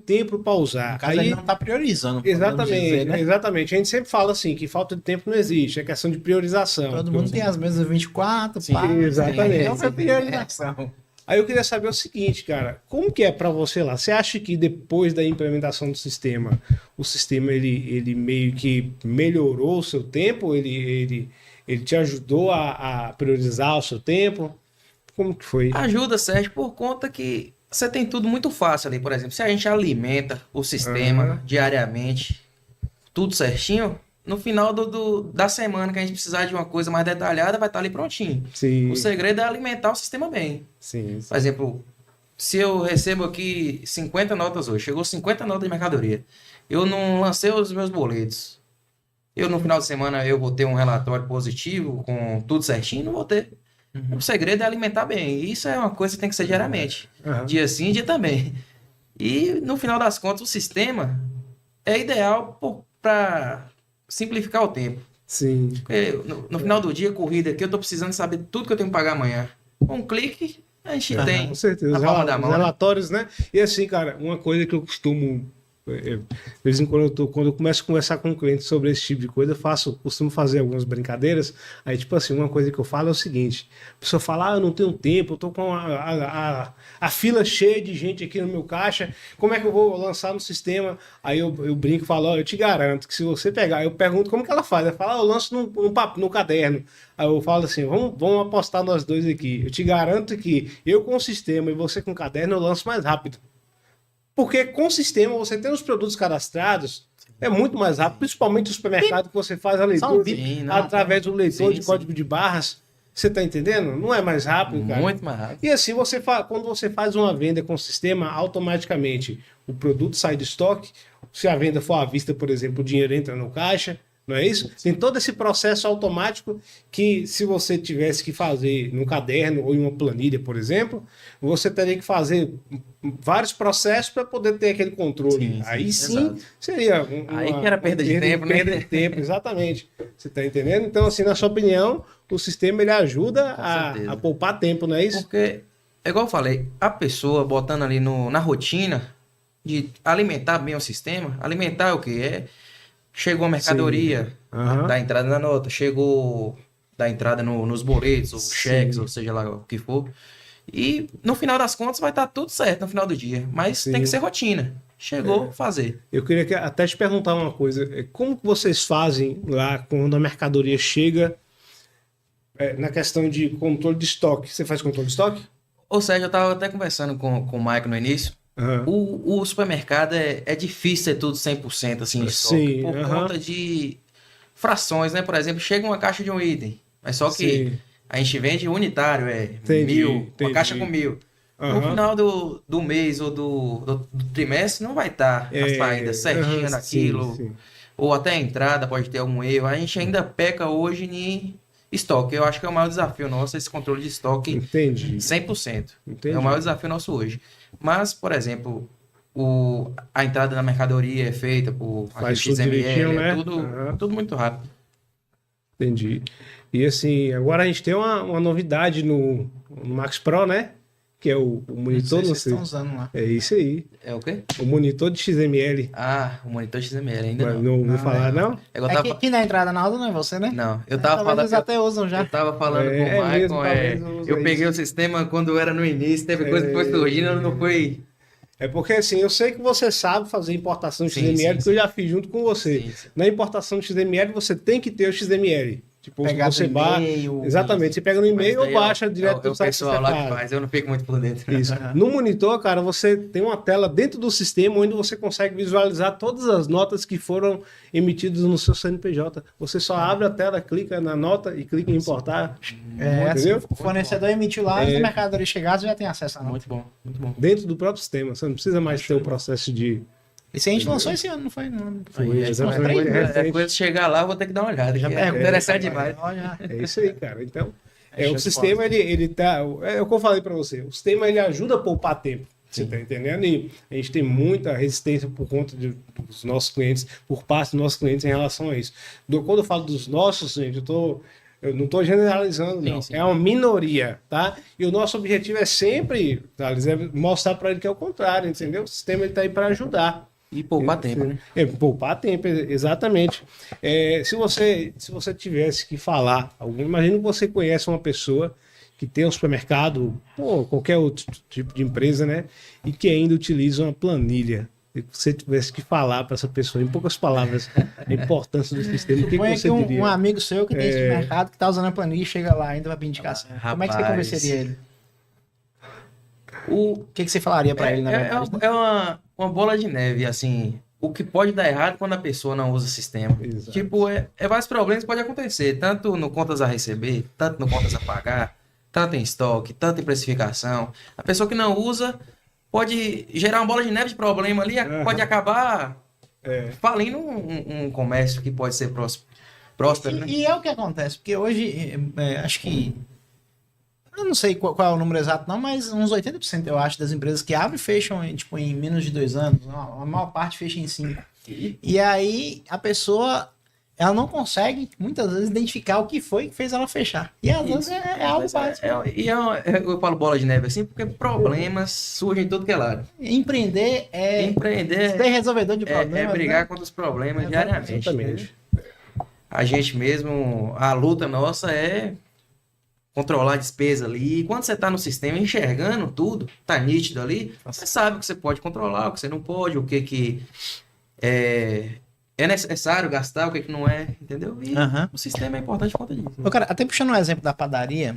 B: tempo para usar.
A: No caso,
B: aí
A: ele não está priorizando.
B: Exatamente,
A: dizer, né?
B: exatamente. A gente sempre fala assim, que falta de tempo não existe, é questão de priorização.
A: Todo mundo tem as mesmas 24,
B: Sim, exatamente.
A: Então é priorização.
B: Aí eu queria saber o seguinte, cara, como que é para você lá? Você acha que depois da implementação do sistema, o sistema ele meio que melhorou o seu tempo? Ele te ajudou a priorizar o seu tempo? Como que foi?
C: Ajuda, Sérgio, por conta que você tem tudo muito fácil ali. Por exemplo, se a gente alimenta o sistema diariamente, tudo certinho, no final da semana que a gente precisar de uma coisa mais detalhada, vai estar ali prontinho.
B: Sim.
C: O segredo é alimentar o sistema bem.
B: Sim.
C: Por exemplo, se eu recebo aqui 50 notas hoje, chegou 50 notas de mercadoria, eu não lancei os meus boletos. No final de semana, eu vou ter um relatório positivo com tudo certinho? Não vou ter. O segredo é alimentar bem. E isso é uma coisa que tem que ser diariamente. Dia sim, dia também. E, no final das contas, o sistema é ideal para simplificar o tempo.
B: Sim.
C: Porque no final do dia, corrida aqui, eu tô precisando saber tudo que eu tenho que pagar amanhã. Um clique, a gente tem.
B: Com certeza.
C: Na palma da mão,
B: Os relatórios, né? E assim, cara, uma coisa que eu costumo... De vez em quando eu começo a conversar com um cliente sobre esse tipo de coisa, costumo fazer algumas brincadeiras. Aí, tipo assim, uma coisa que eu falo é o seguinte: a pessoa fala, eu não tenho tempo, eu tô com a fila cheia de gente aqui no meu caixa, como é que eu vou lançar no sistema? Aí eu brinco e falo, eu te garanto que se você pegar, eu pergunto como que ela faz, ela fala, eu lanço no caderno. Aí eu falo assim, vamos apostar nós dois aqui. Eu te garanto que eu com o sistema e você com o caderno, eu lanço mais rápido. Porque com o sistema, você tem os produtos cadastrados, é muito mais rápido, principalmente no supermercado que você faz a leitura através do leitor de código de barras. Você está entendendo? Não é mais rápido, cara?
C: Muito mais rápido.
B: E assim, quando você faz uma venda com o sistema, automaticamente o produto sai de estoque. Se a venda for à vista, por exemplo, o dinheiro entra no caixa. Não é isso? Tem todo esse processo automático que, se você tivesse que fazer num caderno ou em uma planilha, por exemplo, você teria que fazer vários processos para poder ter aquele controle. Aí sim, exato. Seria
C: aí que era perda de tempo, né?
B: Perda de tempo, exatamente. Você está entendendo? Então, assim, na sua opinião, o sistema ele ajuda a poupar tempo, não é isso?
C: Porque, igual eu falei, a pessoa botando ali na rotina de alimentar bem o sistema, alimentar o que chegou a mercadoria da entrada na nota, chegou da entrada nos boletos, ou cheques, ou seja lá o que for. E no final das contas vai estar tudo certo no final do dia. Mas tem que ser rotina. Chegou, fazer.
B: Eu queria até te perguntar uma coisa. Como que vocês fazem lá quando a mercadoria chega na questão de controle de estoque? Você faz controle de estoque?
C: Ou seja, eu estava até conversando com o Michael no início. O supermercado é difícil ser tudo 100% assim, de estoque, por conta de frações, né? Por exemplo, chega uma caixa de um item, mas só que A gente vende unitário,
B: Entendi,
C: 1.000, uma
B: entendi.
C: caixa com 1.000. No
B: Aham.
C: final do mês ou do trimestre não vai estar a saída certinha
B: aham,
C: daquilo,
B: sim.
C: ou até a entrada pode ter algum erro. A gente ainda peca hoje em estoque. Eu acho que é o maior desafio nosso, esse controle de estoque
B: Entendi.
C: 100%.
B: Entendi.
C: É o maior desafio nosso hoje. Mas, por exemplo, a entrada da mercadoria é feita por
B: Faz
C: aquele
B: tudo direitinho, né?
C: tudo,
B: Aham.
C: tudo muito rápido.
B: Entendi. E assim, agora a gente tem uma novidade no Max Pro, né? Que é o monitor,
A: Não
B: não
A: sei se
B: sei.
A: vocês estão usando lá.
B: É isso aí.
C: É o quê?
B: O monitor de XML.
C: Ah, o monitor XML ainda
B: Mas
C: não.
B: não ouviu
A: Não,
B: falar, não?
C: Eu
A: É
C: tava,
A: que na entrada na aula não é você, né?
C: não, eu
A: É,
C: tava
A: talvez
C: falando.
A: eles até usam já.
C: Eu tava falando
B: É,
C: com o
B: é
C: Michael,
B: mesmo, talvez eu use
C: eu peguei
B: isso.
C: o sistema quando era no início, teve coisa que foi surgindo, não foi.
B: É porque assim, eu sei que você sabe fazer importação de
C: Sim,
B: XML,
C: sim,
B: porque eu já fiz junto com você.
C: Sim, sim.
B: Na importação de XML, você tem que ter o XML. Tipo,
A: Pegar
B: você
A: do
B: baixa.
A: e-mail,
B: Exatamente, você pega no
C: Mas
B: e-mail ou
C: daí
B: baixa direto
C: é o
B: do site
C: pessoal lá que
B: separado.
C: faz, eu não fico muito por dentro.
B: Isso.
A: Aham.
B: No monitor, cara, você tem uma tela dentro do sistema onde você consegue visualizar todas as notas que foram emitidas no seu CNPJ. Você só abre a tela, clica na nota e clica em importar.
A: É, assim,
B: Entendeu?
A: o fornecedor emitiu lá, antes da mercadoria chegar, você já tem acesso à nota.
C: Muito bom, muito bom.
B: Dentro do próprio sistema. Você não precisa mais ter o processo de.
A: Isso a gente lançou esse ano, não foi? Não.
B: Foi,
C: É
B: exatamente.
C: coisa chegar lá, eu vou ter que dar uma olhada.
A: Já
C: que
A: pegou.
C: interessante demais.
A: Olha,
B: É isso aí, cara. Então,
A: show
B: o
A: de
B: sistema,
A: bola.
B: ele tá. É o que eu falei para você. O sistema, ele ajuda a poupar tempo. Você tá entendendo? E a gente tem muita resistência por conta dos nossos clientes, por parte dos nossos clientes em relação a isso. Quando eu falo dos nossos, gente, eu não estou generalizando, não.
C: Sim.
B: É uma minoria, tá? E o nosso objetivo é sempre, Thales, é mostrar para ele que é o contrário, entendeu? O sistema está aí para ajudar.
C: E poupar tempo, né?
B: É, poupar tempo, exatamente. Se você tivesse que falar, imagina que você conhece uma pessoa que tem um supermercado, ou qualquer outro tipo de empresa, né? E que ainda utiliza uma planilha. Se você tivesse que falar para essa pessoa, em poucas palavras, a importância do sistema, o que
A: suponha
B: você
A: que
B: diria?
A: um amigo seu que tem esse mercado, que está usando a planilha, chega lá ainda vai pedir indicação. Como é que você
C: Rapaz.
A: convenceria ele? O que você falaria para ele, na verdade?
C: É uma bola de neve, assim. O que pode dar errado quando a pessoa não usa o sistema.
B: Exato.
C: Tipo, vários problemas que podem acontecer, tanto no contas a receber, tanto no contas a pagar, tanto em estoque, tanto em precificação. A pessoa que não usa pode gerar uma bola de neve de problema ali, pode acabar falindo um comércio que pode ser próspero, né?
A: E é o que acontece, porque hoje, acho que, eu não sei qual é o número exato não, mas uns 80% eu acho das empresas que abrem e fecham em menos de 2 anos, a maior parte fecha em 5. E aí a pessoa, ela não consegue, muitas vezes, identificar o que foi que fez ela fechar. E às vezes é algo básico.
C: Eu falo bola de neve assim, porque problemas surgem em todo que é lado.
A: Empreender é
C: Empreender
A: ser resolvedor de
C: é
A: problemas.
C: brigar
A: né?
C: contra os problemas diariamente.
B: Exatamente.
C: A gente mesmo, a luta nossa é controlar a despesa ali. E quando você está no sistema enxergando tudo, tá nítido ali, você sabe o que você pode controlar, o que você não pode, o que é necessário gastar, o que não é, entendeu? E
A: Aham.
C: o sistema é importante por conta disso.
A: Ô, cara, até puxando um exemplo da padaria,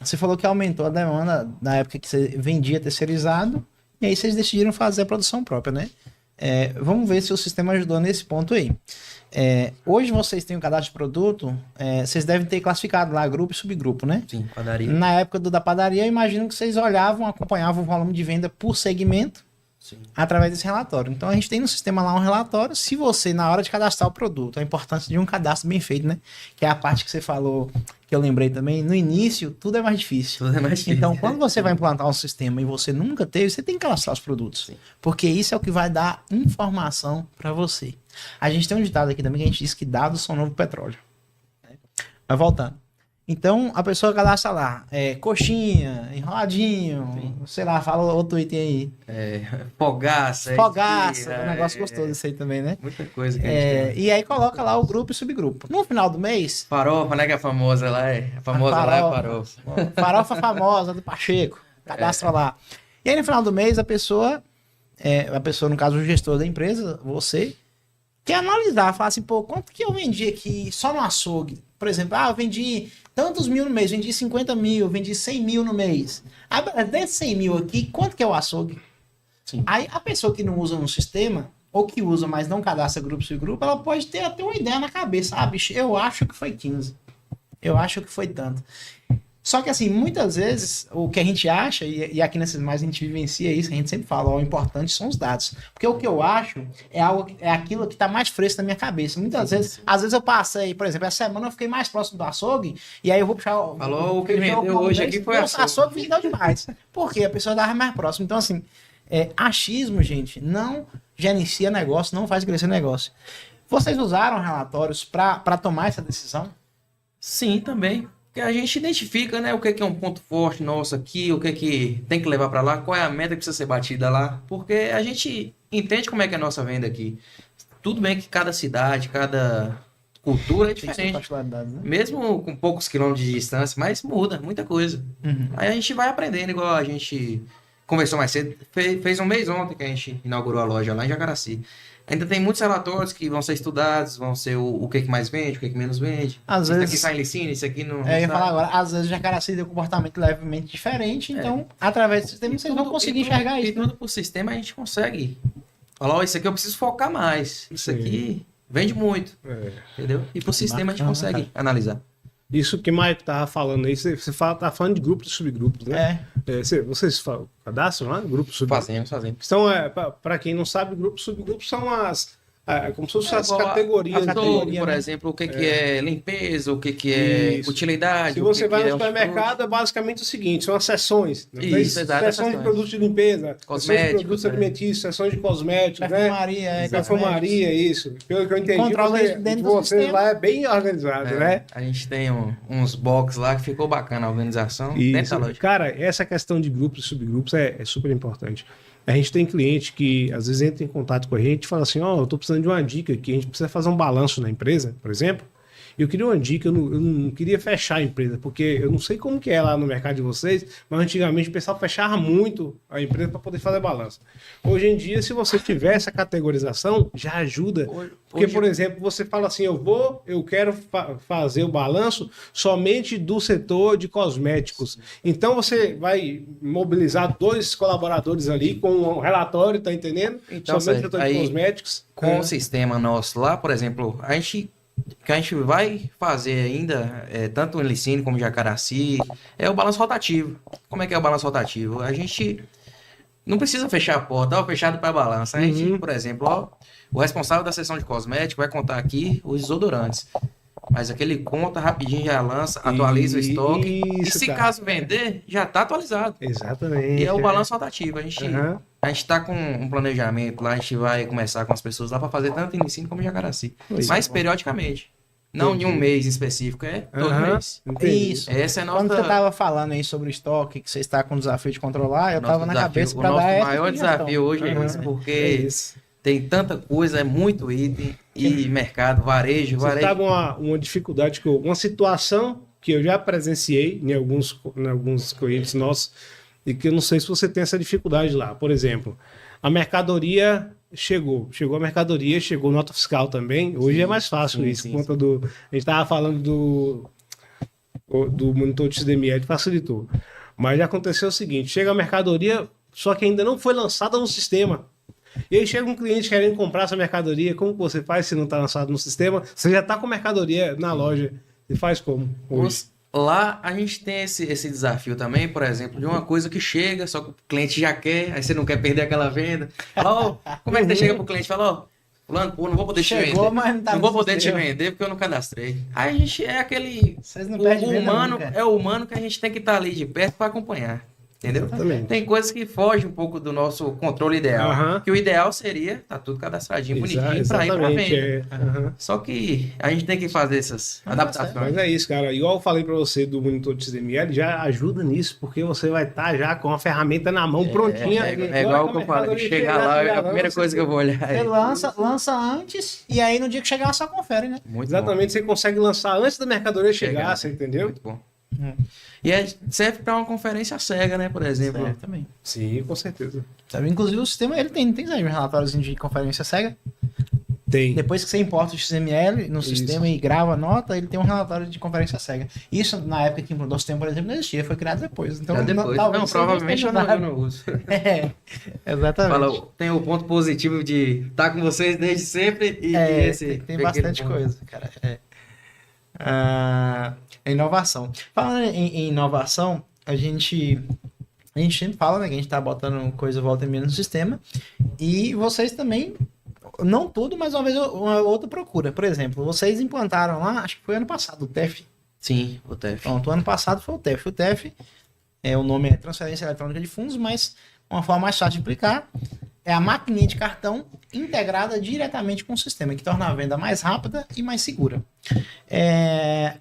A: você falou que aumentou a demanda na época que você vendia terceirizado, e aí vocês decidiram fazer a produção própria, né? Vamos ver se o sistema ajudou nesse ponto aí. Hoje vocês têm um cadastro de produto, vocês devem ter classificado lá grupo e subgrupo, né?
C: Sim, padaria.
A: Na época da padaria, eu imagino que vocês olhavam, acompanhavam o volume de venda por segmento,
C: Sim.
A: através desse relatório. Então a gente tem no sistema lá um relatório, se você, na hora de cadastrar o produto, a importância de um cadastro bem feito, né? Que é a parte que você falou, que eu lembrei também, no início tudo é mais difícil.
C: Tudo é mais difícil.
A: Então, quando você vai implantar um sistema e você nunca teve, você tem que cadastrar os produtos.
C: Sim.
A: Porque isso é o que vai dar informação para você. A gente tem um ditado aqui também que a gente diz que dados são o novo petróleo. Mas voltando. Então, a pessoa cadastra lá, coxinha, enroladinho, sei lá, fala outro item aí.
C: Fogaça.
A: Fogaça,
C: esfirra,
A: um negócio gostoso isso aí também, né?
C: Muita coisa que a gente tem.
A: E aí coloca lá o grupo e subgrupo. No final do mês,
C: Farofa, né? Que é a famosa lá A famosa lá é a farofa.
A: farofa famosa do Pacheco, cadastra lá. E aí no final do mês a pessoa, no caso o gestor da empresa, você, quer analisar, falar assim, pô, quanto que eu vendi aqui só no açougue? Por exemplo, eu vendi tantos mil no mês, vendi 50 mil, vendi 100 mil no mês. Desses 100 mil aqui, quanto que é o açougue?
C: Sim.
A: Aí a pessoa que não usa um sistema, ou que usa, mas não cadastra grupo e grupo, ela pode ter até uma ideia na cabeça. Bicho, eu acho que foi 15. Eu acho que foi tanto. Só que assim, muitas vezes, o que a gente acha, e aqui nesses mais a gente vivencia isso, a gente sempre fala, ó, o importante são os dados. Porque o que eu acho é aquilo que está mais fresco na minha cabeça. Muitas vezes, às vezes eu passei, por exemplo, essa semana eu fiquei mais próximo do açougue, e aí eu vou puxar...
C: Falou, o que vendeu hoje aqui foi açougue.
A: Açougue vendeu demais. Porque a pessoa estava mais próxima. Então assim, achismo, gente, não gerencia negócio, não faz crescer negócio. Vocês usaram relatórios para tomar essa decisão?
C: Sim, também. Porque a gente identifica, né, o que é um ponto forte nosso aqui, o que tem que levar para lá, qual é a meta que precisa ser batida lá, porque a gente entende como é que é a nossa venda aqui. Tudo bem que cada cidade, cada cultura é diferente,
A: Né?
C: mesmo com poucos quilômetros de distância, mas muda muita coisa. Aí a gente vai aprendendo, igual a gente conversou mais cedo, fez um mês ontem que a gente inaugurou a loja lá em Jacaraci. Ainda tem muitos relatórios que vão ser estudados, vão ser o que mais vende, o que menos vende.
A: Às
C: Isso
A: vezes...
C: aqui sai em Licínio, isso aqui não...
A: eu ia falar agora, às vezes o Jacaraci tem um comportamento levemente diferente, então, através do sistema, vocês vão conseguir enxergar isso.
C: E tudo por sistema a gente consegue falar, ó, isso aqui eu preciso focar mais, isso aqui vende muito, entendeu? E por sistema a gente consegue analisar.
B: Isso que o Maicon estava falando aí, você tá falando de grupos e subgrupos, né? Vocês cadastram lá? Grupos e subgrupos?
C: Fazemos.
B: Então, para quem não sabe, grupos e subgrupos são como se fossem as categorias.
C: Por exemplo, o que é limpeza, o que é utilidade.
B: Se você vai no supermercado, é basicamente o seguinte: são as seções.
C: Isso, exato.
B: Seção de produtos de limpeza, seção de produtos alimentícios, seção de cosméticos, perfumaria, isso. Pelo que eu entendi, você lá é bem organizado, né?
C: A gente tem uns box lá que ficou bacana a organização dentro da loja.
B: Cara, essa questão de grupos e subgrupos é super importante. A gente tem cliente que às vezes entra em contato com a gente e fala assim, eu estou precisando de uma dica aqui, a gente precisa fazer um balanço na empresa, por exemplo. Eu queria uma dica, eu não queria fechar a empresa, porque eu não sei como que é lá no mercado de vocês, mas antigamente o pessoal fechava muito a empresa para poder fazer balanço. Hoje em dia, se você tiver essa categorização, já ajuda. Porque, por exemplo, você fala assim, eu quero fazer o balanço somente do setor de cosméticos. Então, você vai mobilizar 2 colaboradores ali com um relatório, tá entendendo?
C: Então,
B: somente do setor de cosméticos.
C: Com o sistema nosso lá, por exemplo, que a gente vai fazer ainda, tanto em Licínio como em Jacaraci, é o balanço rotativo. Como é que é o balanço rotativo? A gente não precisa fechar a porta, fechado para balanço. A gente, por exemplo, o responsável da seção de cosmético vai contar aqui os desodorantes. Mas aquele conta rapidinho, já lança, atualiza o estoque. E se caso vender, já está atualizado.
B: Exatamente.
C: E é o balanço rotativo. A gente está com um planejamento lá, a gente vai começar com as pessoas lá para fazer tanto em Licínio como em Jacaraci. Mas periodicamente. Não em um mês específico, todo mês.
A: Isso.
C: Essa é a nossa...
A: Quando você estava falando aí sobre o estoque, que você está com o desafio de controlar, eu estava na cabeça para dar
C: essa. O maior desafio hoje é isso, porque tem tanta coisa, é muito item e mercado, varejo.
B: Você está com uma dificuldade, uma situação que eu já presenciei em alguns clientes nossos e que eu não sei se você tem essa dificuldade lá. Por exemplo, a mercadoria... Chegou a mercadoria, chegou nota fiscal também. Hoje é mais fácil isso, por conta do... A gente estava falando do monitor de XDML, facilitou. Mas já aconteceu o seguinte, chega a mercadoria, só que ainda não foi lançada no sistema. E aí chega um cliente querendo comprar essa mercadoria, como que você faz se não está lançado no sistema? Você já está com a mercadoria na loja, e faz como hoje?
C: Lá a gente tem esse desafio também, por exemplo, de uma coisa que chega, só que o cliente já quer, aí você não quer perder aquela venda. Fala, como é que você chega pro cliente e fala, fulano, não vou poder te vender. Não vou poder te vender porque eu não cadastrei. Aí a gente é aquele...
A: Vocês não perdem venda
C: humano, é o humano que a gente tem que estar ali de perto para acompanhar. Entendeu?
B: Exatamente.
C: Tem coisas que fogem um pouco do nosso controle ideal. Que o ideal seria tá tudo cadastradinho, bonitinho, para ir para venda. Só que a gente tem que fazer essas adaptações.
B: Mas é isso, cara. Igual eu falei para você do monitor de XML, já ajuda nisso, porque você vai estar já com a ferramenta na mão prontinha.
C: É igual o que eu falei, chegar lá, é a primeira coisa que eu vou olhar.
A: Você lança antes e aí no dia que chegar só confere, né?
B: Exatamente, você consegue lançar antes da mercadoria chegar, você entendeu?
C: Muito bom. E serve para uma conferência cega, né, por exemplo.
A: Serve também.
B: Sim, com certeza.
A: Sabe, inclusive o sistema, ele tem um relatório de conferência cega.
B: Tem.
A: Depois que você importa o XML no sistema e grava a nota, ele tem um relatório de conferência cega. Isso, na época que implantou o sistema, por exemplo, não existia, foi criado depois. Então,
C: não, provavelmente eu não uso.
A: Exatamente.
C: Fala, tem o ponto positivo de estar com vocês desde sempre e
A: tem bastante coisa, cara. Inovação. Falando em inovação, a gente sempre fala, né, que a gente tá botando coisa volta e meia no sistema, e vocês também, não tudo, mas uma vez uma outra procura. Por exemplo, vocês implantaram lá, acho que foi ano passado, o TEF.
C: Sim, o TEF.
A: Pronto, o ano passado foi o TEF. O TEF, o nome é Transferência Eletrônica de Fundos, mas uma forma mais fácil de explicar é a maquininha de cartão integrada diretamente com o sistema, que torna a venda mais rápida e mais segura.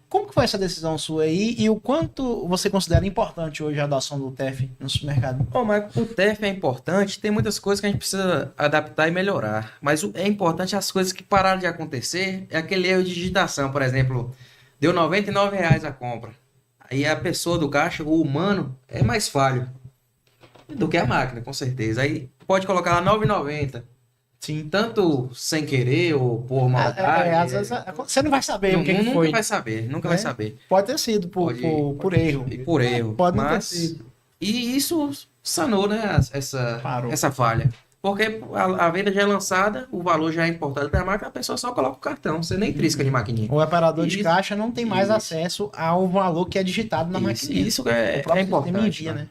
A: Como que foi essa decisão sua aí e o quanto você considera importante hoje a adoção do TEF no supermercado?
C: Bom, mas o TEF é importante, tem muitas coisas que a gente precisa adaptar e melhorar, mas é importante as coisas que pararam de acontecer, é aquele erro de digitação, por exemplo, deu R$ 99 a compra, aí a pessoa do caixa, o humano, é mais falho do que a máquina, com certeza. Aí pode colocar lá R$ 9,90.
A: Sim.
C: Tanto sem querer ou por maldade.
A: Às vezes você não vai saber o que
C: nunca
A: foi.
C: vai saber, nunca vai saber.
A: Pode ter sido por erro.
C: E por erro.
A: Pode não ter
C: mas
A: sido.
C: E isso sanou, né, essa falha. Porque a venda já é lançada, o valor já é importado para a máquina, a pessoa só coloca o cartão, você nem trisca de maquininha.
A: O operador de caixa não tem mais acesso ao valor que é digitado na maquininha.
C: Isso é importante.
A: Envia, né?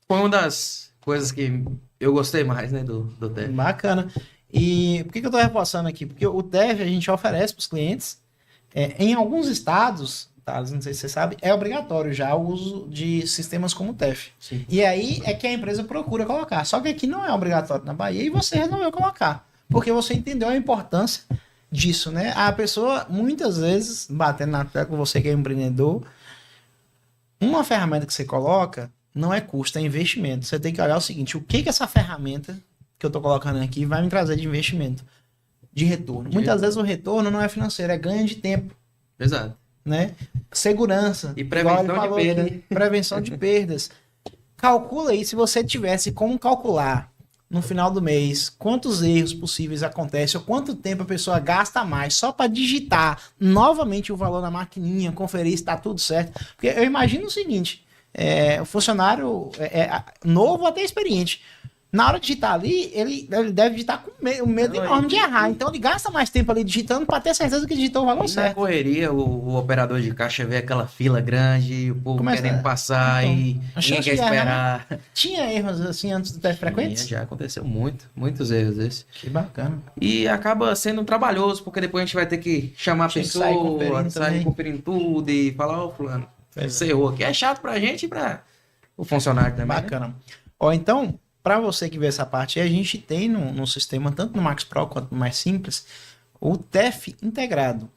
C: Foi uma das coisas que eu gostei mais, né, do TEF.
A: Bacana. E por que eu estou reforçando aqui? Porque o TEF a gente oferece para os clientes. Em alguns estados, tá, não sei se você sabe, é obrigatório já o uso de sistemas como o TEF.
C: Sim.
A: E aí é que a empresa procura colocar. Só que aqui não é obrigatório na Bahia e você resolveu colocar. Porque você entendeu a importância disso, né? A pessoa, muitas vezes, batendo na tecla, você que é empreendedor, uma ferramenta que você coloca não é custo, é investimento. Você tem que olhar o seguinte, o que essa ferramenta que eu estou colocando aqui vai me trazer de investimento, de retorno. Muitas vezes o retorno não é financeiro, é ganho de tempo.
C: Exato.
A: Né? Segurança.
C: E prevenção de perdas.
A: Prevenção de perdas. Calcula aí, se você tivesse como calcular no final do mês quantos erros possíveis acontecem ou quanto tempo a pessoa gasta mais só para digitar novamente o valor na maquininha, conferir se está tudo certo. Porque eu imagino o seguinte, o funcionário novo até experiente. Na hora de digitar ali, ele deve digitar com um medo enorme de errar. Então ele gasta mais tempo ali digitando para ter certeza que digitou o valor certo.
C: Na correria, o operador de caixa vê aquela fila grande, o povo querendo passar e ninguém quer esperar.
A: Errar, né? Tinha erros assim antes do teste frequente?
C: Já aconteceu muitos erros desses.
A: Que bacana.
C: E acaba sendo trabalhoso, porque depois a gente vai ter que chamar a pessoa, sair conferindo tudo e falar, fulano, você errou aqui. É chato pra gente e pra o funcionário também.
A: Bacana. Né? Então, para você que vê essa parte, a gente tem no sistema, tanto no Max Pro quanto no mais simples, o TEF integrado.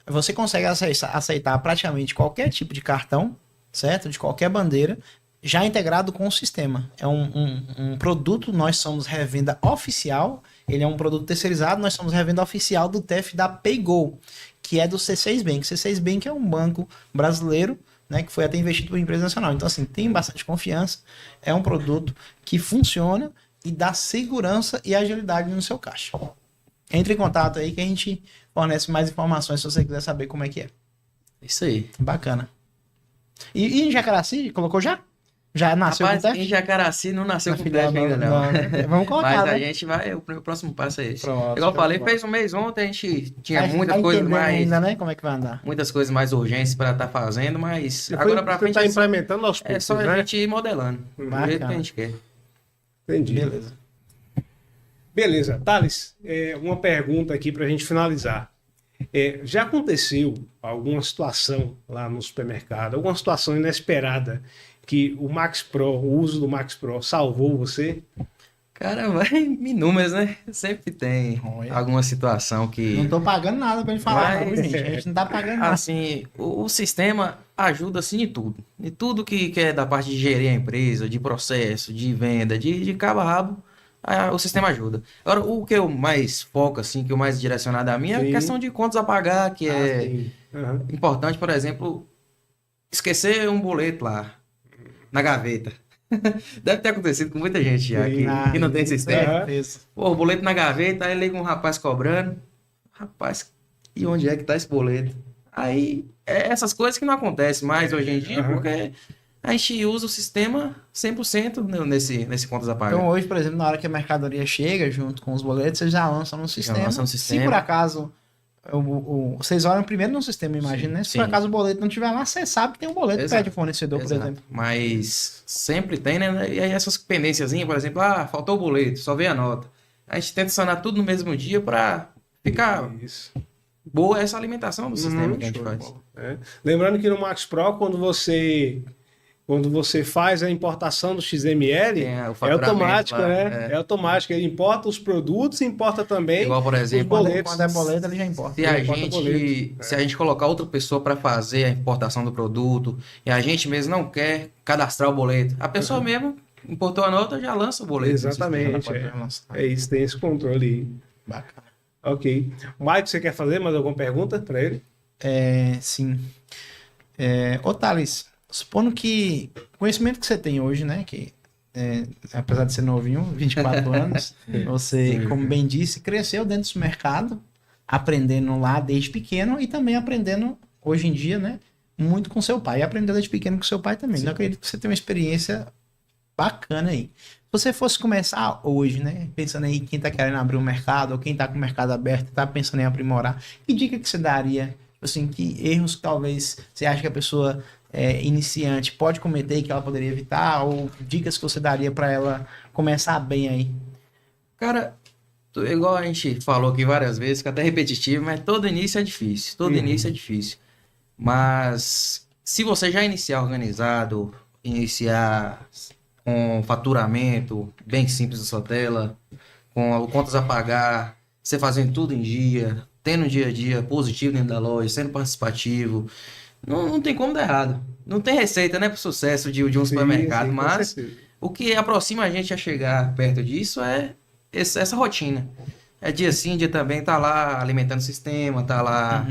A: Você consegue aceitar praticamente qualquer tipo de cartão, certo? De qualquer bandeira, já integrado com o sistema. É um produto, nós somos revenda oficial, ele é um produto terceirizado, nós somos revenda oficial do TEF da PayGo, que é do C6 Bank. C6 Bank é um banco brasileiro, né, que foi até investido por empresa nacional. Então, assim, tem bastante confiança. É um produto que funciona e dá segurança e agilidade no seu caixa. Entre em contato aí que a gente fornece mais informações se você quiser saber como é que é.
C: Isso aí.
A: Bacana. E em Jacaraci, colocou já? Já nasceu com o TEF?
C: Em Jacaraci não nasceu com o TEF ainda não.
A: Vamos colocar,
C: mas
A: né?
C: a gente vai, o próximo passo é esse.
A: Pronto,
C: igual eu falei, fez um mês ontem, a gente tinha
A: muita
C: coisa mais...
A: ainda, né? Como é que vai andar?
C: Muitas coisas mais urgentes para estar fazendo, mas agora para frente...
B: Você está implementando aos poucos,
C: é só a gente ir modelando. Do jeito que a gente quer.
B: Entendi. Beleza. Thales, uma pergunta aqui para a gente finalizar. Já aconteceu alguma situação lá no supermercado, alguma situação inesperada que o Max Pro, o uso do Max Pro salvou você?
C: Cara, vai inúmeras, né? Sempre tem alguma situação que...
A: Não tô pagando nada pra ele falar, não, gente. A gente não tá pagando nada.
C: Assim, o sistema ajuda, assim, em tudo. Em tudo que é da parte de gerir a empresa, de processo, de venda, de cabo a rabo, o sistema ajuda. Agora, o que eu mais foco, assim, que eu mais direcionado a mim é a questão de contas a pagar, que importante, por exemplo, esquecer um boleto lá, na gaveta. Deve ter acontecido com muita gente já que não tem sistema. Pô, o boleto na gaveta, aí liga um rapaz cobrando. Rapaz, e onde é que tá esse boleto? Aí, essas coisas que não acontecem mais hoje em dia, porque a gente usa o sistema 100% nesse contas a pagar.
A: Então hoje, por exemplo, na hora que a mercadoria chega junto com os boletos, vocês já lançam no sistema. Se por acaso Vocês olham primeiro no sistema, imagina, né? Se por
C: sim.
A: acaso o boleto não tiver lá, você sabe que tem um boleto que
C: Exato.
A: pede fornecedor, por
C: Exato.
A: exemplo.
C: Mas sempre tem, né? E aí essas pendênciazinhas, por exemplo, faltou o boleto, só veio a nota. A gente tenta sanar tudo no mesmo dia para ficar
B: Isso.
C: boa essa alimentação do sistema que a gente
B: Show de
C: faz.
B: bola, né? Lembrando que no Max Pro, quando você faz a importação do XML,
C: Tem o
B: é
C: faturamento
B: automático,
C: lá,
B: né? É automático. Ele importa os produtos, importa também
C: Igual, por
B: os
C: exemplo,
B: boletos.
A: Quando é boleto, ele já importa.
C: Se a
B: importa
C: gente,
B: boleto.
C: se a gente colocar outra pessoa para fazer a importação do produto e a gente mesmo não quer cadastrar o boleto, a pessoa mesmo importou a nota, já lança o boleto. no
B: Exatamente.
C: sistema.
A: Lançar.
B: É isso, tem esse controle aí.
A: Bacana.
B: Ok. Mike, você quer fazer mais alguma pergunta para ele?
A: Sim. Ô, Thales, supondo que o conhecimento que você tem hoje, né, que apesar de ser novinho, 24 anos, você, como bem disse, cresceu dentro do mercado, aprendendo lá desde pequeno e também aprendendo hoje em dia, né, muito com seu pai. E aprendeu desde pequeno com seu pai também. Então, eu acredito que você tem uma experiência bacana aí. Se você fosse começar hoje, né, pensando aí quem tá querendo abrir um mercado ou quem tá com o mercado aberto, tá pensando em aprimorar, que dica que você daria? Tipo assim, que erros que talvez você acha que a pessoa iniciante pode cometer e que ela poderia evitar, ou dicas que você daria para ela começar bem aí?
C: Cara, igual a gente falou aqui várias vezes, que até é repetitivo, mas todo início é difícil. Todo início é difícil. Mas se você já iniciar organizado, iniciar com faturamento bem simples na sua tela, com contas a pagar, você fazendo tudo em dia, tendo um dia a dia positivo dentro da loja, sendo participativo, não tem como dar errado. Não tem receita, né, para o sucesso de um supermercado,
B: sim, com
C: mas
B: certeza.
C: o que aproxima a gente a chegar perto disso é essa rotina. É dia sim, dia também, tá lá alimentando o sistema, tá lá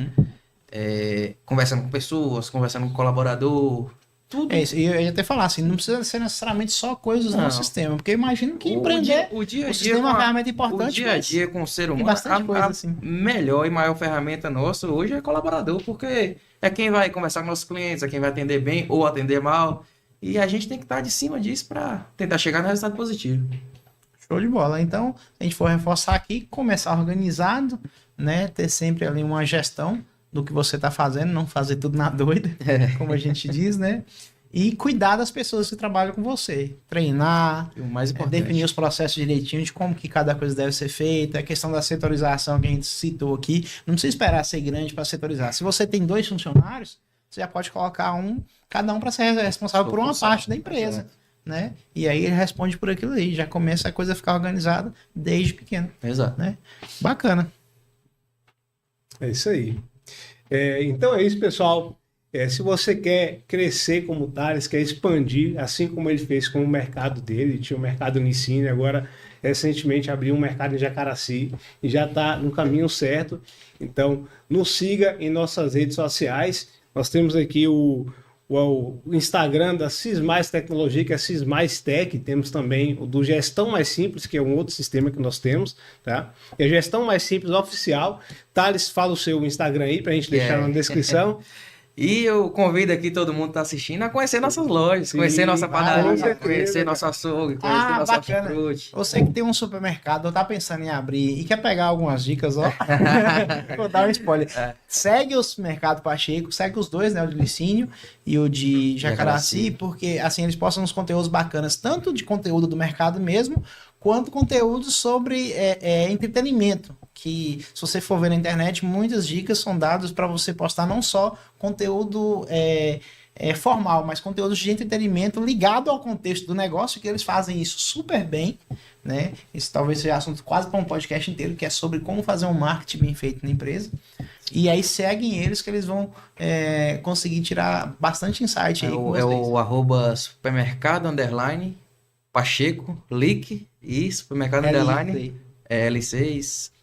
C: conversando com pessoas, conversando com colaborador, tudo.
A: É isso, e eu ia até falar assim, não precisa ser necessariamente só coisas no
C: Não.
A: sistema, porque eu imagino que
C: O
A: empreender,
C: dia a dia
A: sistema é uma
C: com
A: ferramenta importante,
C: o dia a
A: mas
C: dia com o ser
A: tem
C: humano,
A: bastante coisa
C: a
A: assim.
C: melhor e maior ferramenta nossa hoje é colaborador, porque é quem vai conversar com nossos clientes, é quem vai atender bem ou atender mal, e a gente tem que estar de cima disso para tentar chegar no resultado positivo.
A: Show de bola. Então, se a gente for reforçar aqui, começar organizado, né? Ter sempre ali uma gestão do que você está fazendo, não fazer tudo na doida, como a gente diz, né? E cuidar das pessoas que trabalham com você. Treinar,
C: E o mais importante.
A: definir os processos direitinho de como que cada coisa deve ser feita. A questão da setorização que a gente citou aqui. Não precisa esperar ser grande para setorizar. Se você tem 2 funcionários, você já pode colocar cada um para ser responsável por uma parte da empresa.
C: Exato.
A: Né? E aí ele responde por aquilo aí. Já começa a coisa a ficar organizada desde pequeno.
C: Exato.
A: Né? Bacana.
B: É isso aí. Então é isso, pessoal. Se você quer crescer como o Thales, quer expandir, assim como ele fez com o mercado dele, tinha o mercado Unicine, agora recentemente abriu um mercado em Jacaraci e já está no caminho certo. Então, nos siga em nossas redes sociais. Nós temos aqui o Instagram da Sismais Tecnologia, que é Sismais Tech. Temos também o do Gestão Mais Simples, que é um outro sistema que nós temos, tá? E a Gestão Mais Simples oficial. Thales, fala o seu Instagram aí para a gente deixar na descrição.
C: E eu convido aqui todo mundo que está assistindo a conhecer nossas lojas,
B: Sim,
C: conhecer nossa
B: com
C: padaria,
B: certeza,
C: conhecer
B: cara.
C: nosso açougue, conhecer nosso
A: bacana.
C: hortifruti.
A: Você que tem um supermercado ou tá pensando em abrir e quer pegar algumas dicas, ó. Vou dar um spoiler. Segue o Mercado Pacheco, segue os dois, né? O de Licínio e o de Jacaraci, porque assim eles postam uns conteúdos bacanas, tanto de conteúdo do mercado mesmo, quanto conteúdo sobre entretenimento. Que se você for ver na internet, muitas dicas são dadas para você postar não só conteúdo formal, mas conteúdos de entretenimento ligado ao contexto do negócio, que eles fazem isso super bem, né? Isso talvez seja assunto quase para um podcast inteiro, que é sobre como fazer um marketing bem feito na empresa. E aí seguem eles que eles vão conseguir tirar bastante insight aí com vocês.
C: o @supermercado Pacheco, Lick e supermercado L6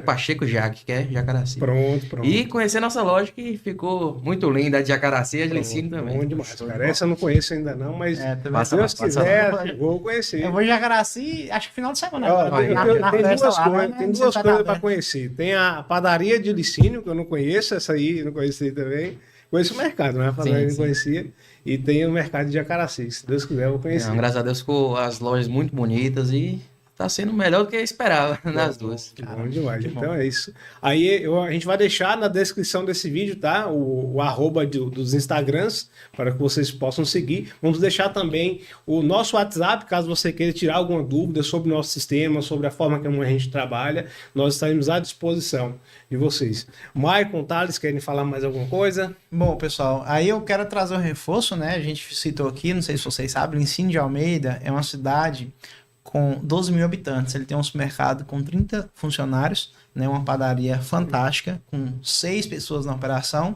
C: Pacheco Jaque, que é Jacaraci.
B: Pronto.
C: E conhecer nossa loja, que ficou muito linda, a de Jacaraci e a de Licínio também.
B: Bom demais, cara. Essa eu não conheço ainda não, mas
A: Também
B: se Deus quiser, vou conhecer.
A: Eu vou em Jacaraci, acho que final de semana.
B: Tem duas
A: lá,
B: coisas,
A: né?
B: tem
A: Não
B: duas
A: sei se
B: coisas
A: tá
B: para conhecer. Tem a padaria de Licínio, que eu não conheço, essa aí eu não conheci também. Conheço o mercado, mas a padaria eu não conhecia. E tem o mercado de Jacaraci. Se Deus quiser, eu vou conhecer.
C: Graças a Deus ficou as lojas muito bonitas e tá sendo melhor do que eu esperava nas duas.
B: Que bom demais. Então é isso. Aí a gente vai deixar na descrição desse vídeo, tá? O arroba dos Instagrams, para que vocês possam seguir. Vamos deixar também o nosso WhatsApp, caso você queira tirar alguma dúvida sobre o nosso sistema, sobre a forma como a gente trabalha, nós estaremos à disposição de vocês. Maicon, Thales, querem falar mais alguma coisa?
A: Bom, pessoal, aí eu quero trazer um reforço, né? A gente citou aqui, não sei se vocês sabem, Licínio de Almeida é uma cidade com 12 mil habitantes. Ele tem um supermercado com 30 funcionários, né? Uma padaria fantástica, com 6 pessoas na operação.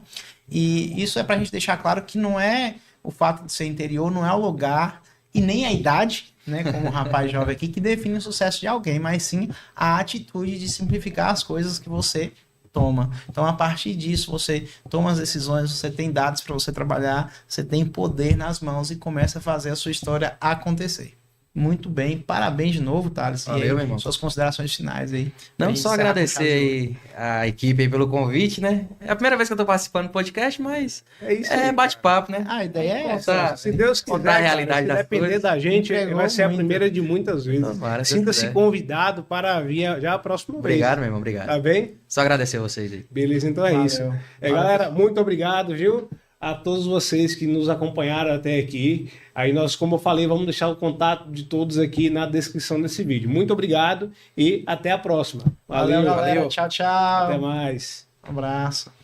A: E isso é para a gente deixar claro que não é o fato de ser interior, não é o lugar e nem a idade, né? Como o rapaz jovem aqui, que define o sucesso de alguém, mas sim a atitude de simplificar as coisas que você toma. Então, a partir disso, você toma as decisões, você tem dados para você trabalhar, você tem poder nas mãos e começa a fazer a sua história acontecer. Muito bem, parabéns de novo, Thales.
C: Valeu,
A: e aí,
C: meu irmão.
A: suas considerações finais aí.
C: Não,
A: Pra
C: só
A: encerrar
C: agradecer
A: com chave de ouro.
C: aí a equipe aí pelo convite, né? É a primeira vez que eu tô participando do podcast, mas
B: É isso aí,
C: bate-papo, né?
A: A ideia é
C: Contar.
A: essa.
B: Se Deus quiser,
C: Contar a
B: cara,
C: realidade
B: se
C: das
B: depender
C: coisas.
B: da gente,
A: Entregou
B: vai ser a
A: muito.
B: primeira de muitas vezes.
C: Tomara, se Deus
B: Sinta-se
C: quiser.
B: convidado para vir já a próxima
C: Obrigado, meu
B: vez.
C: irmão, obrigado.
B: Tá bem?
C: Só agradecer a vocês aí.
B: Beleza, então é
A: Valeu.
B: isso.
A: Valeu,
B: Galera, muito obrigado, viu? A todos vocês que nos acompanharam até aqui. Aí nós, como eu falei, vamos deixar o contato de todos aqui na descrição desse vídeo. Muito obrigado e até a próxima.
A: Valeu, galera.
B: valeu.
A: Tchau, tchau.
B: Até mais.
A: Um abraço.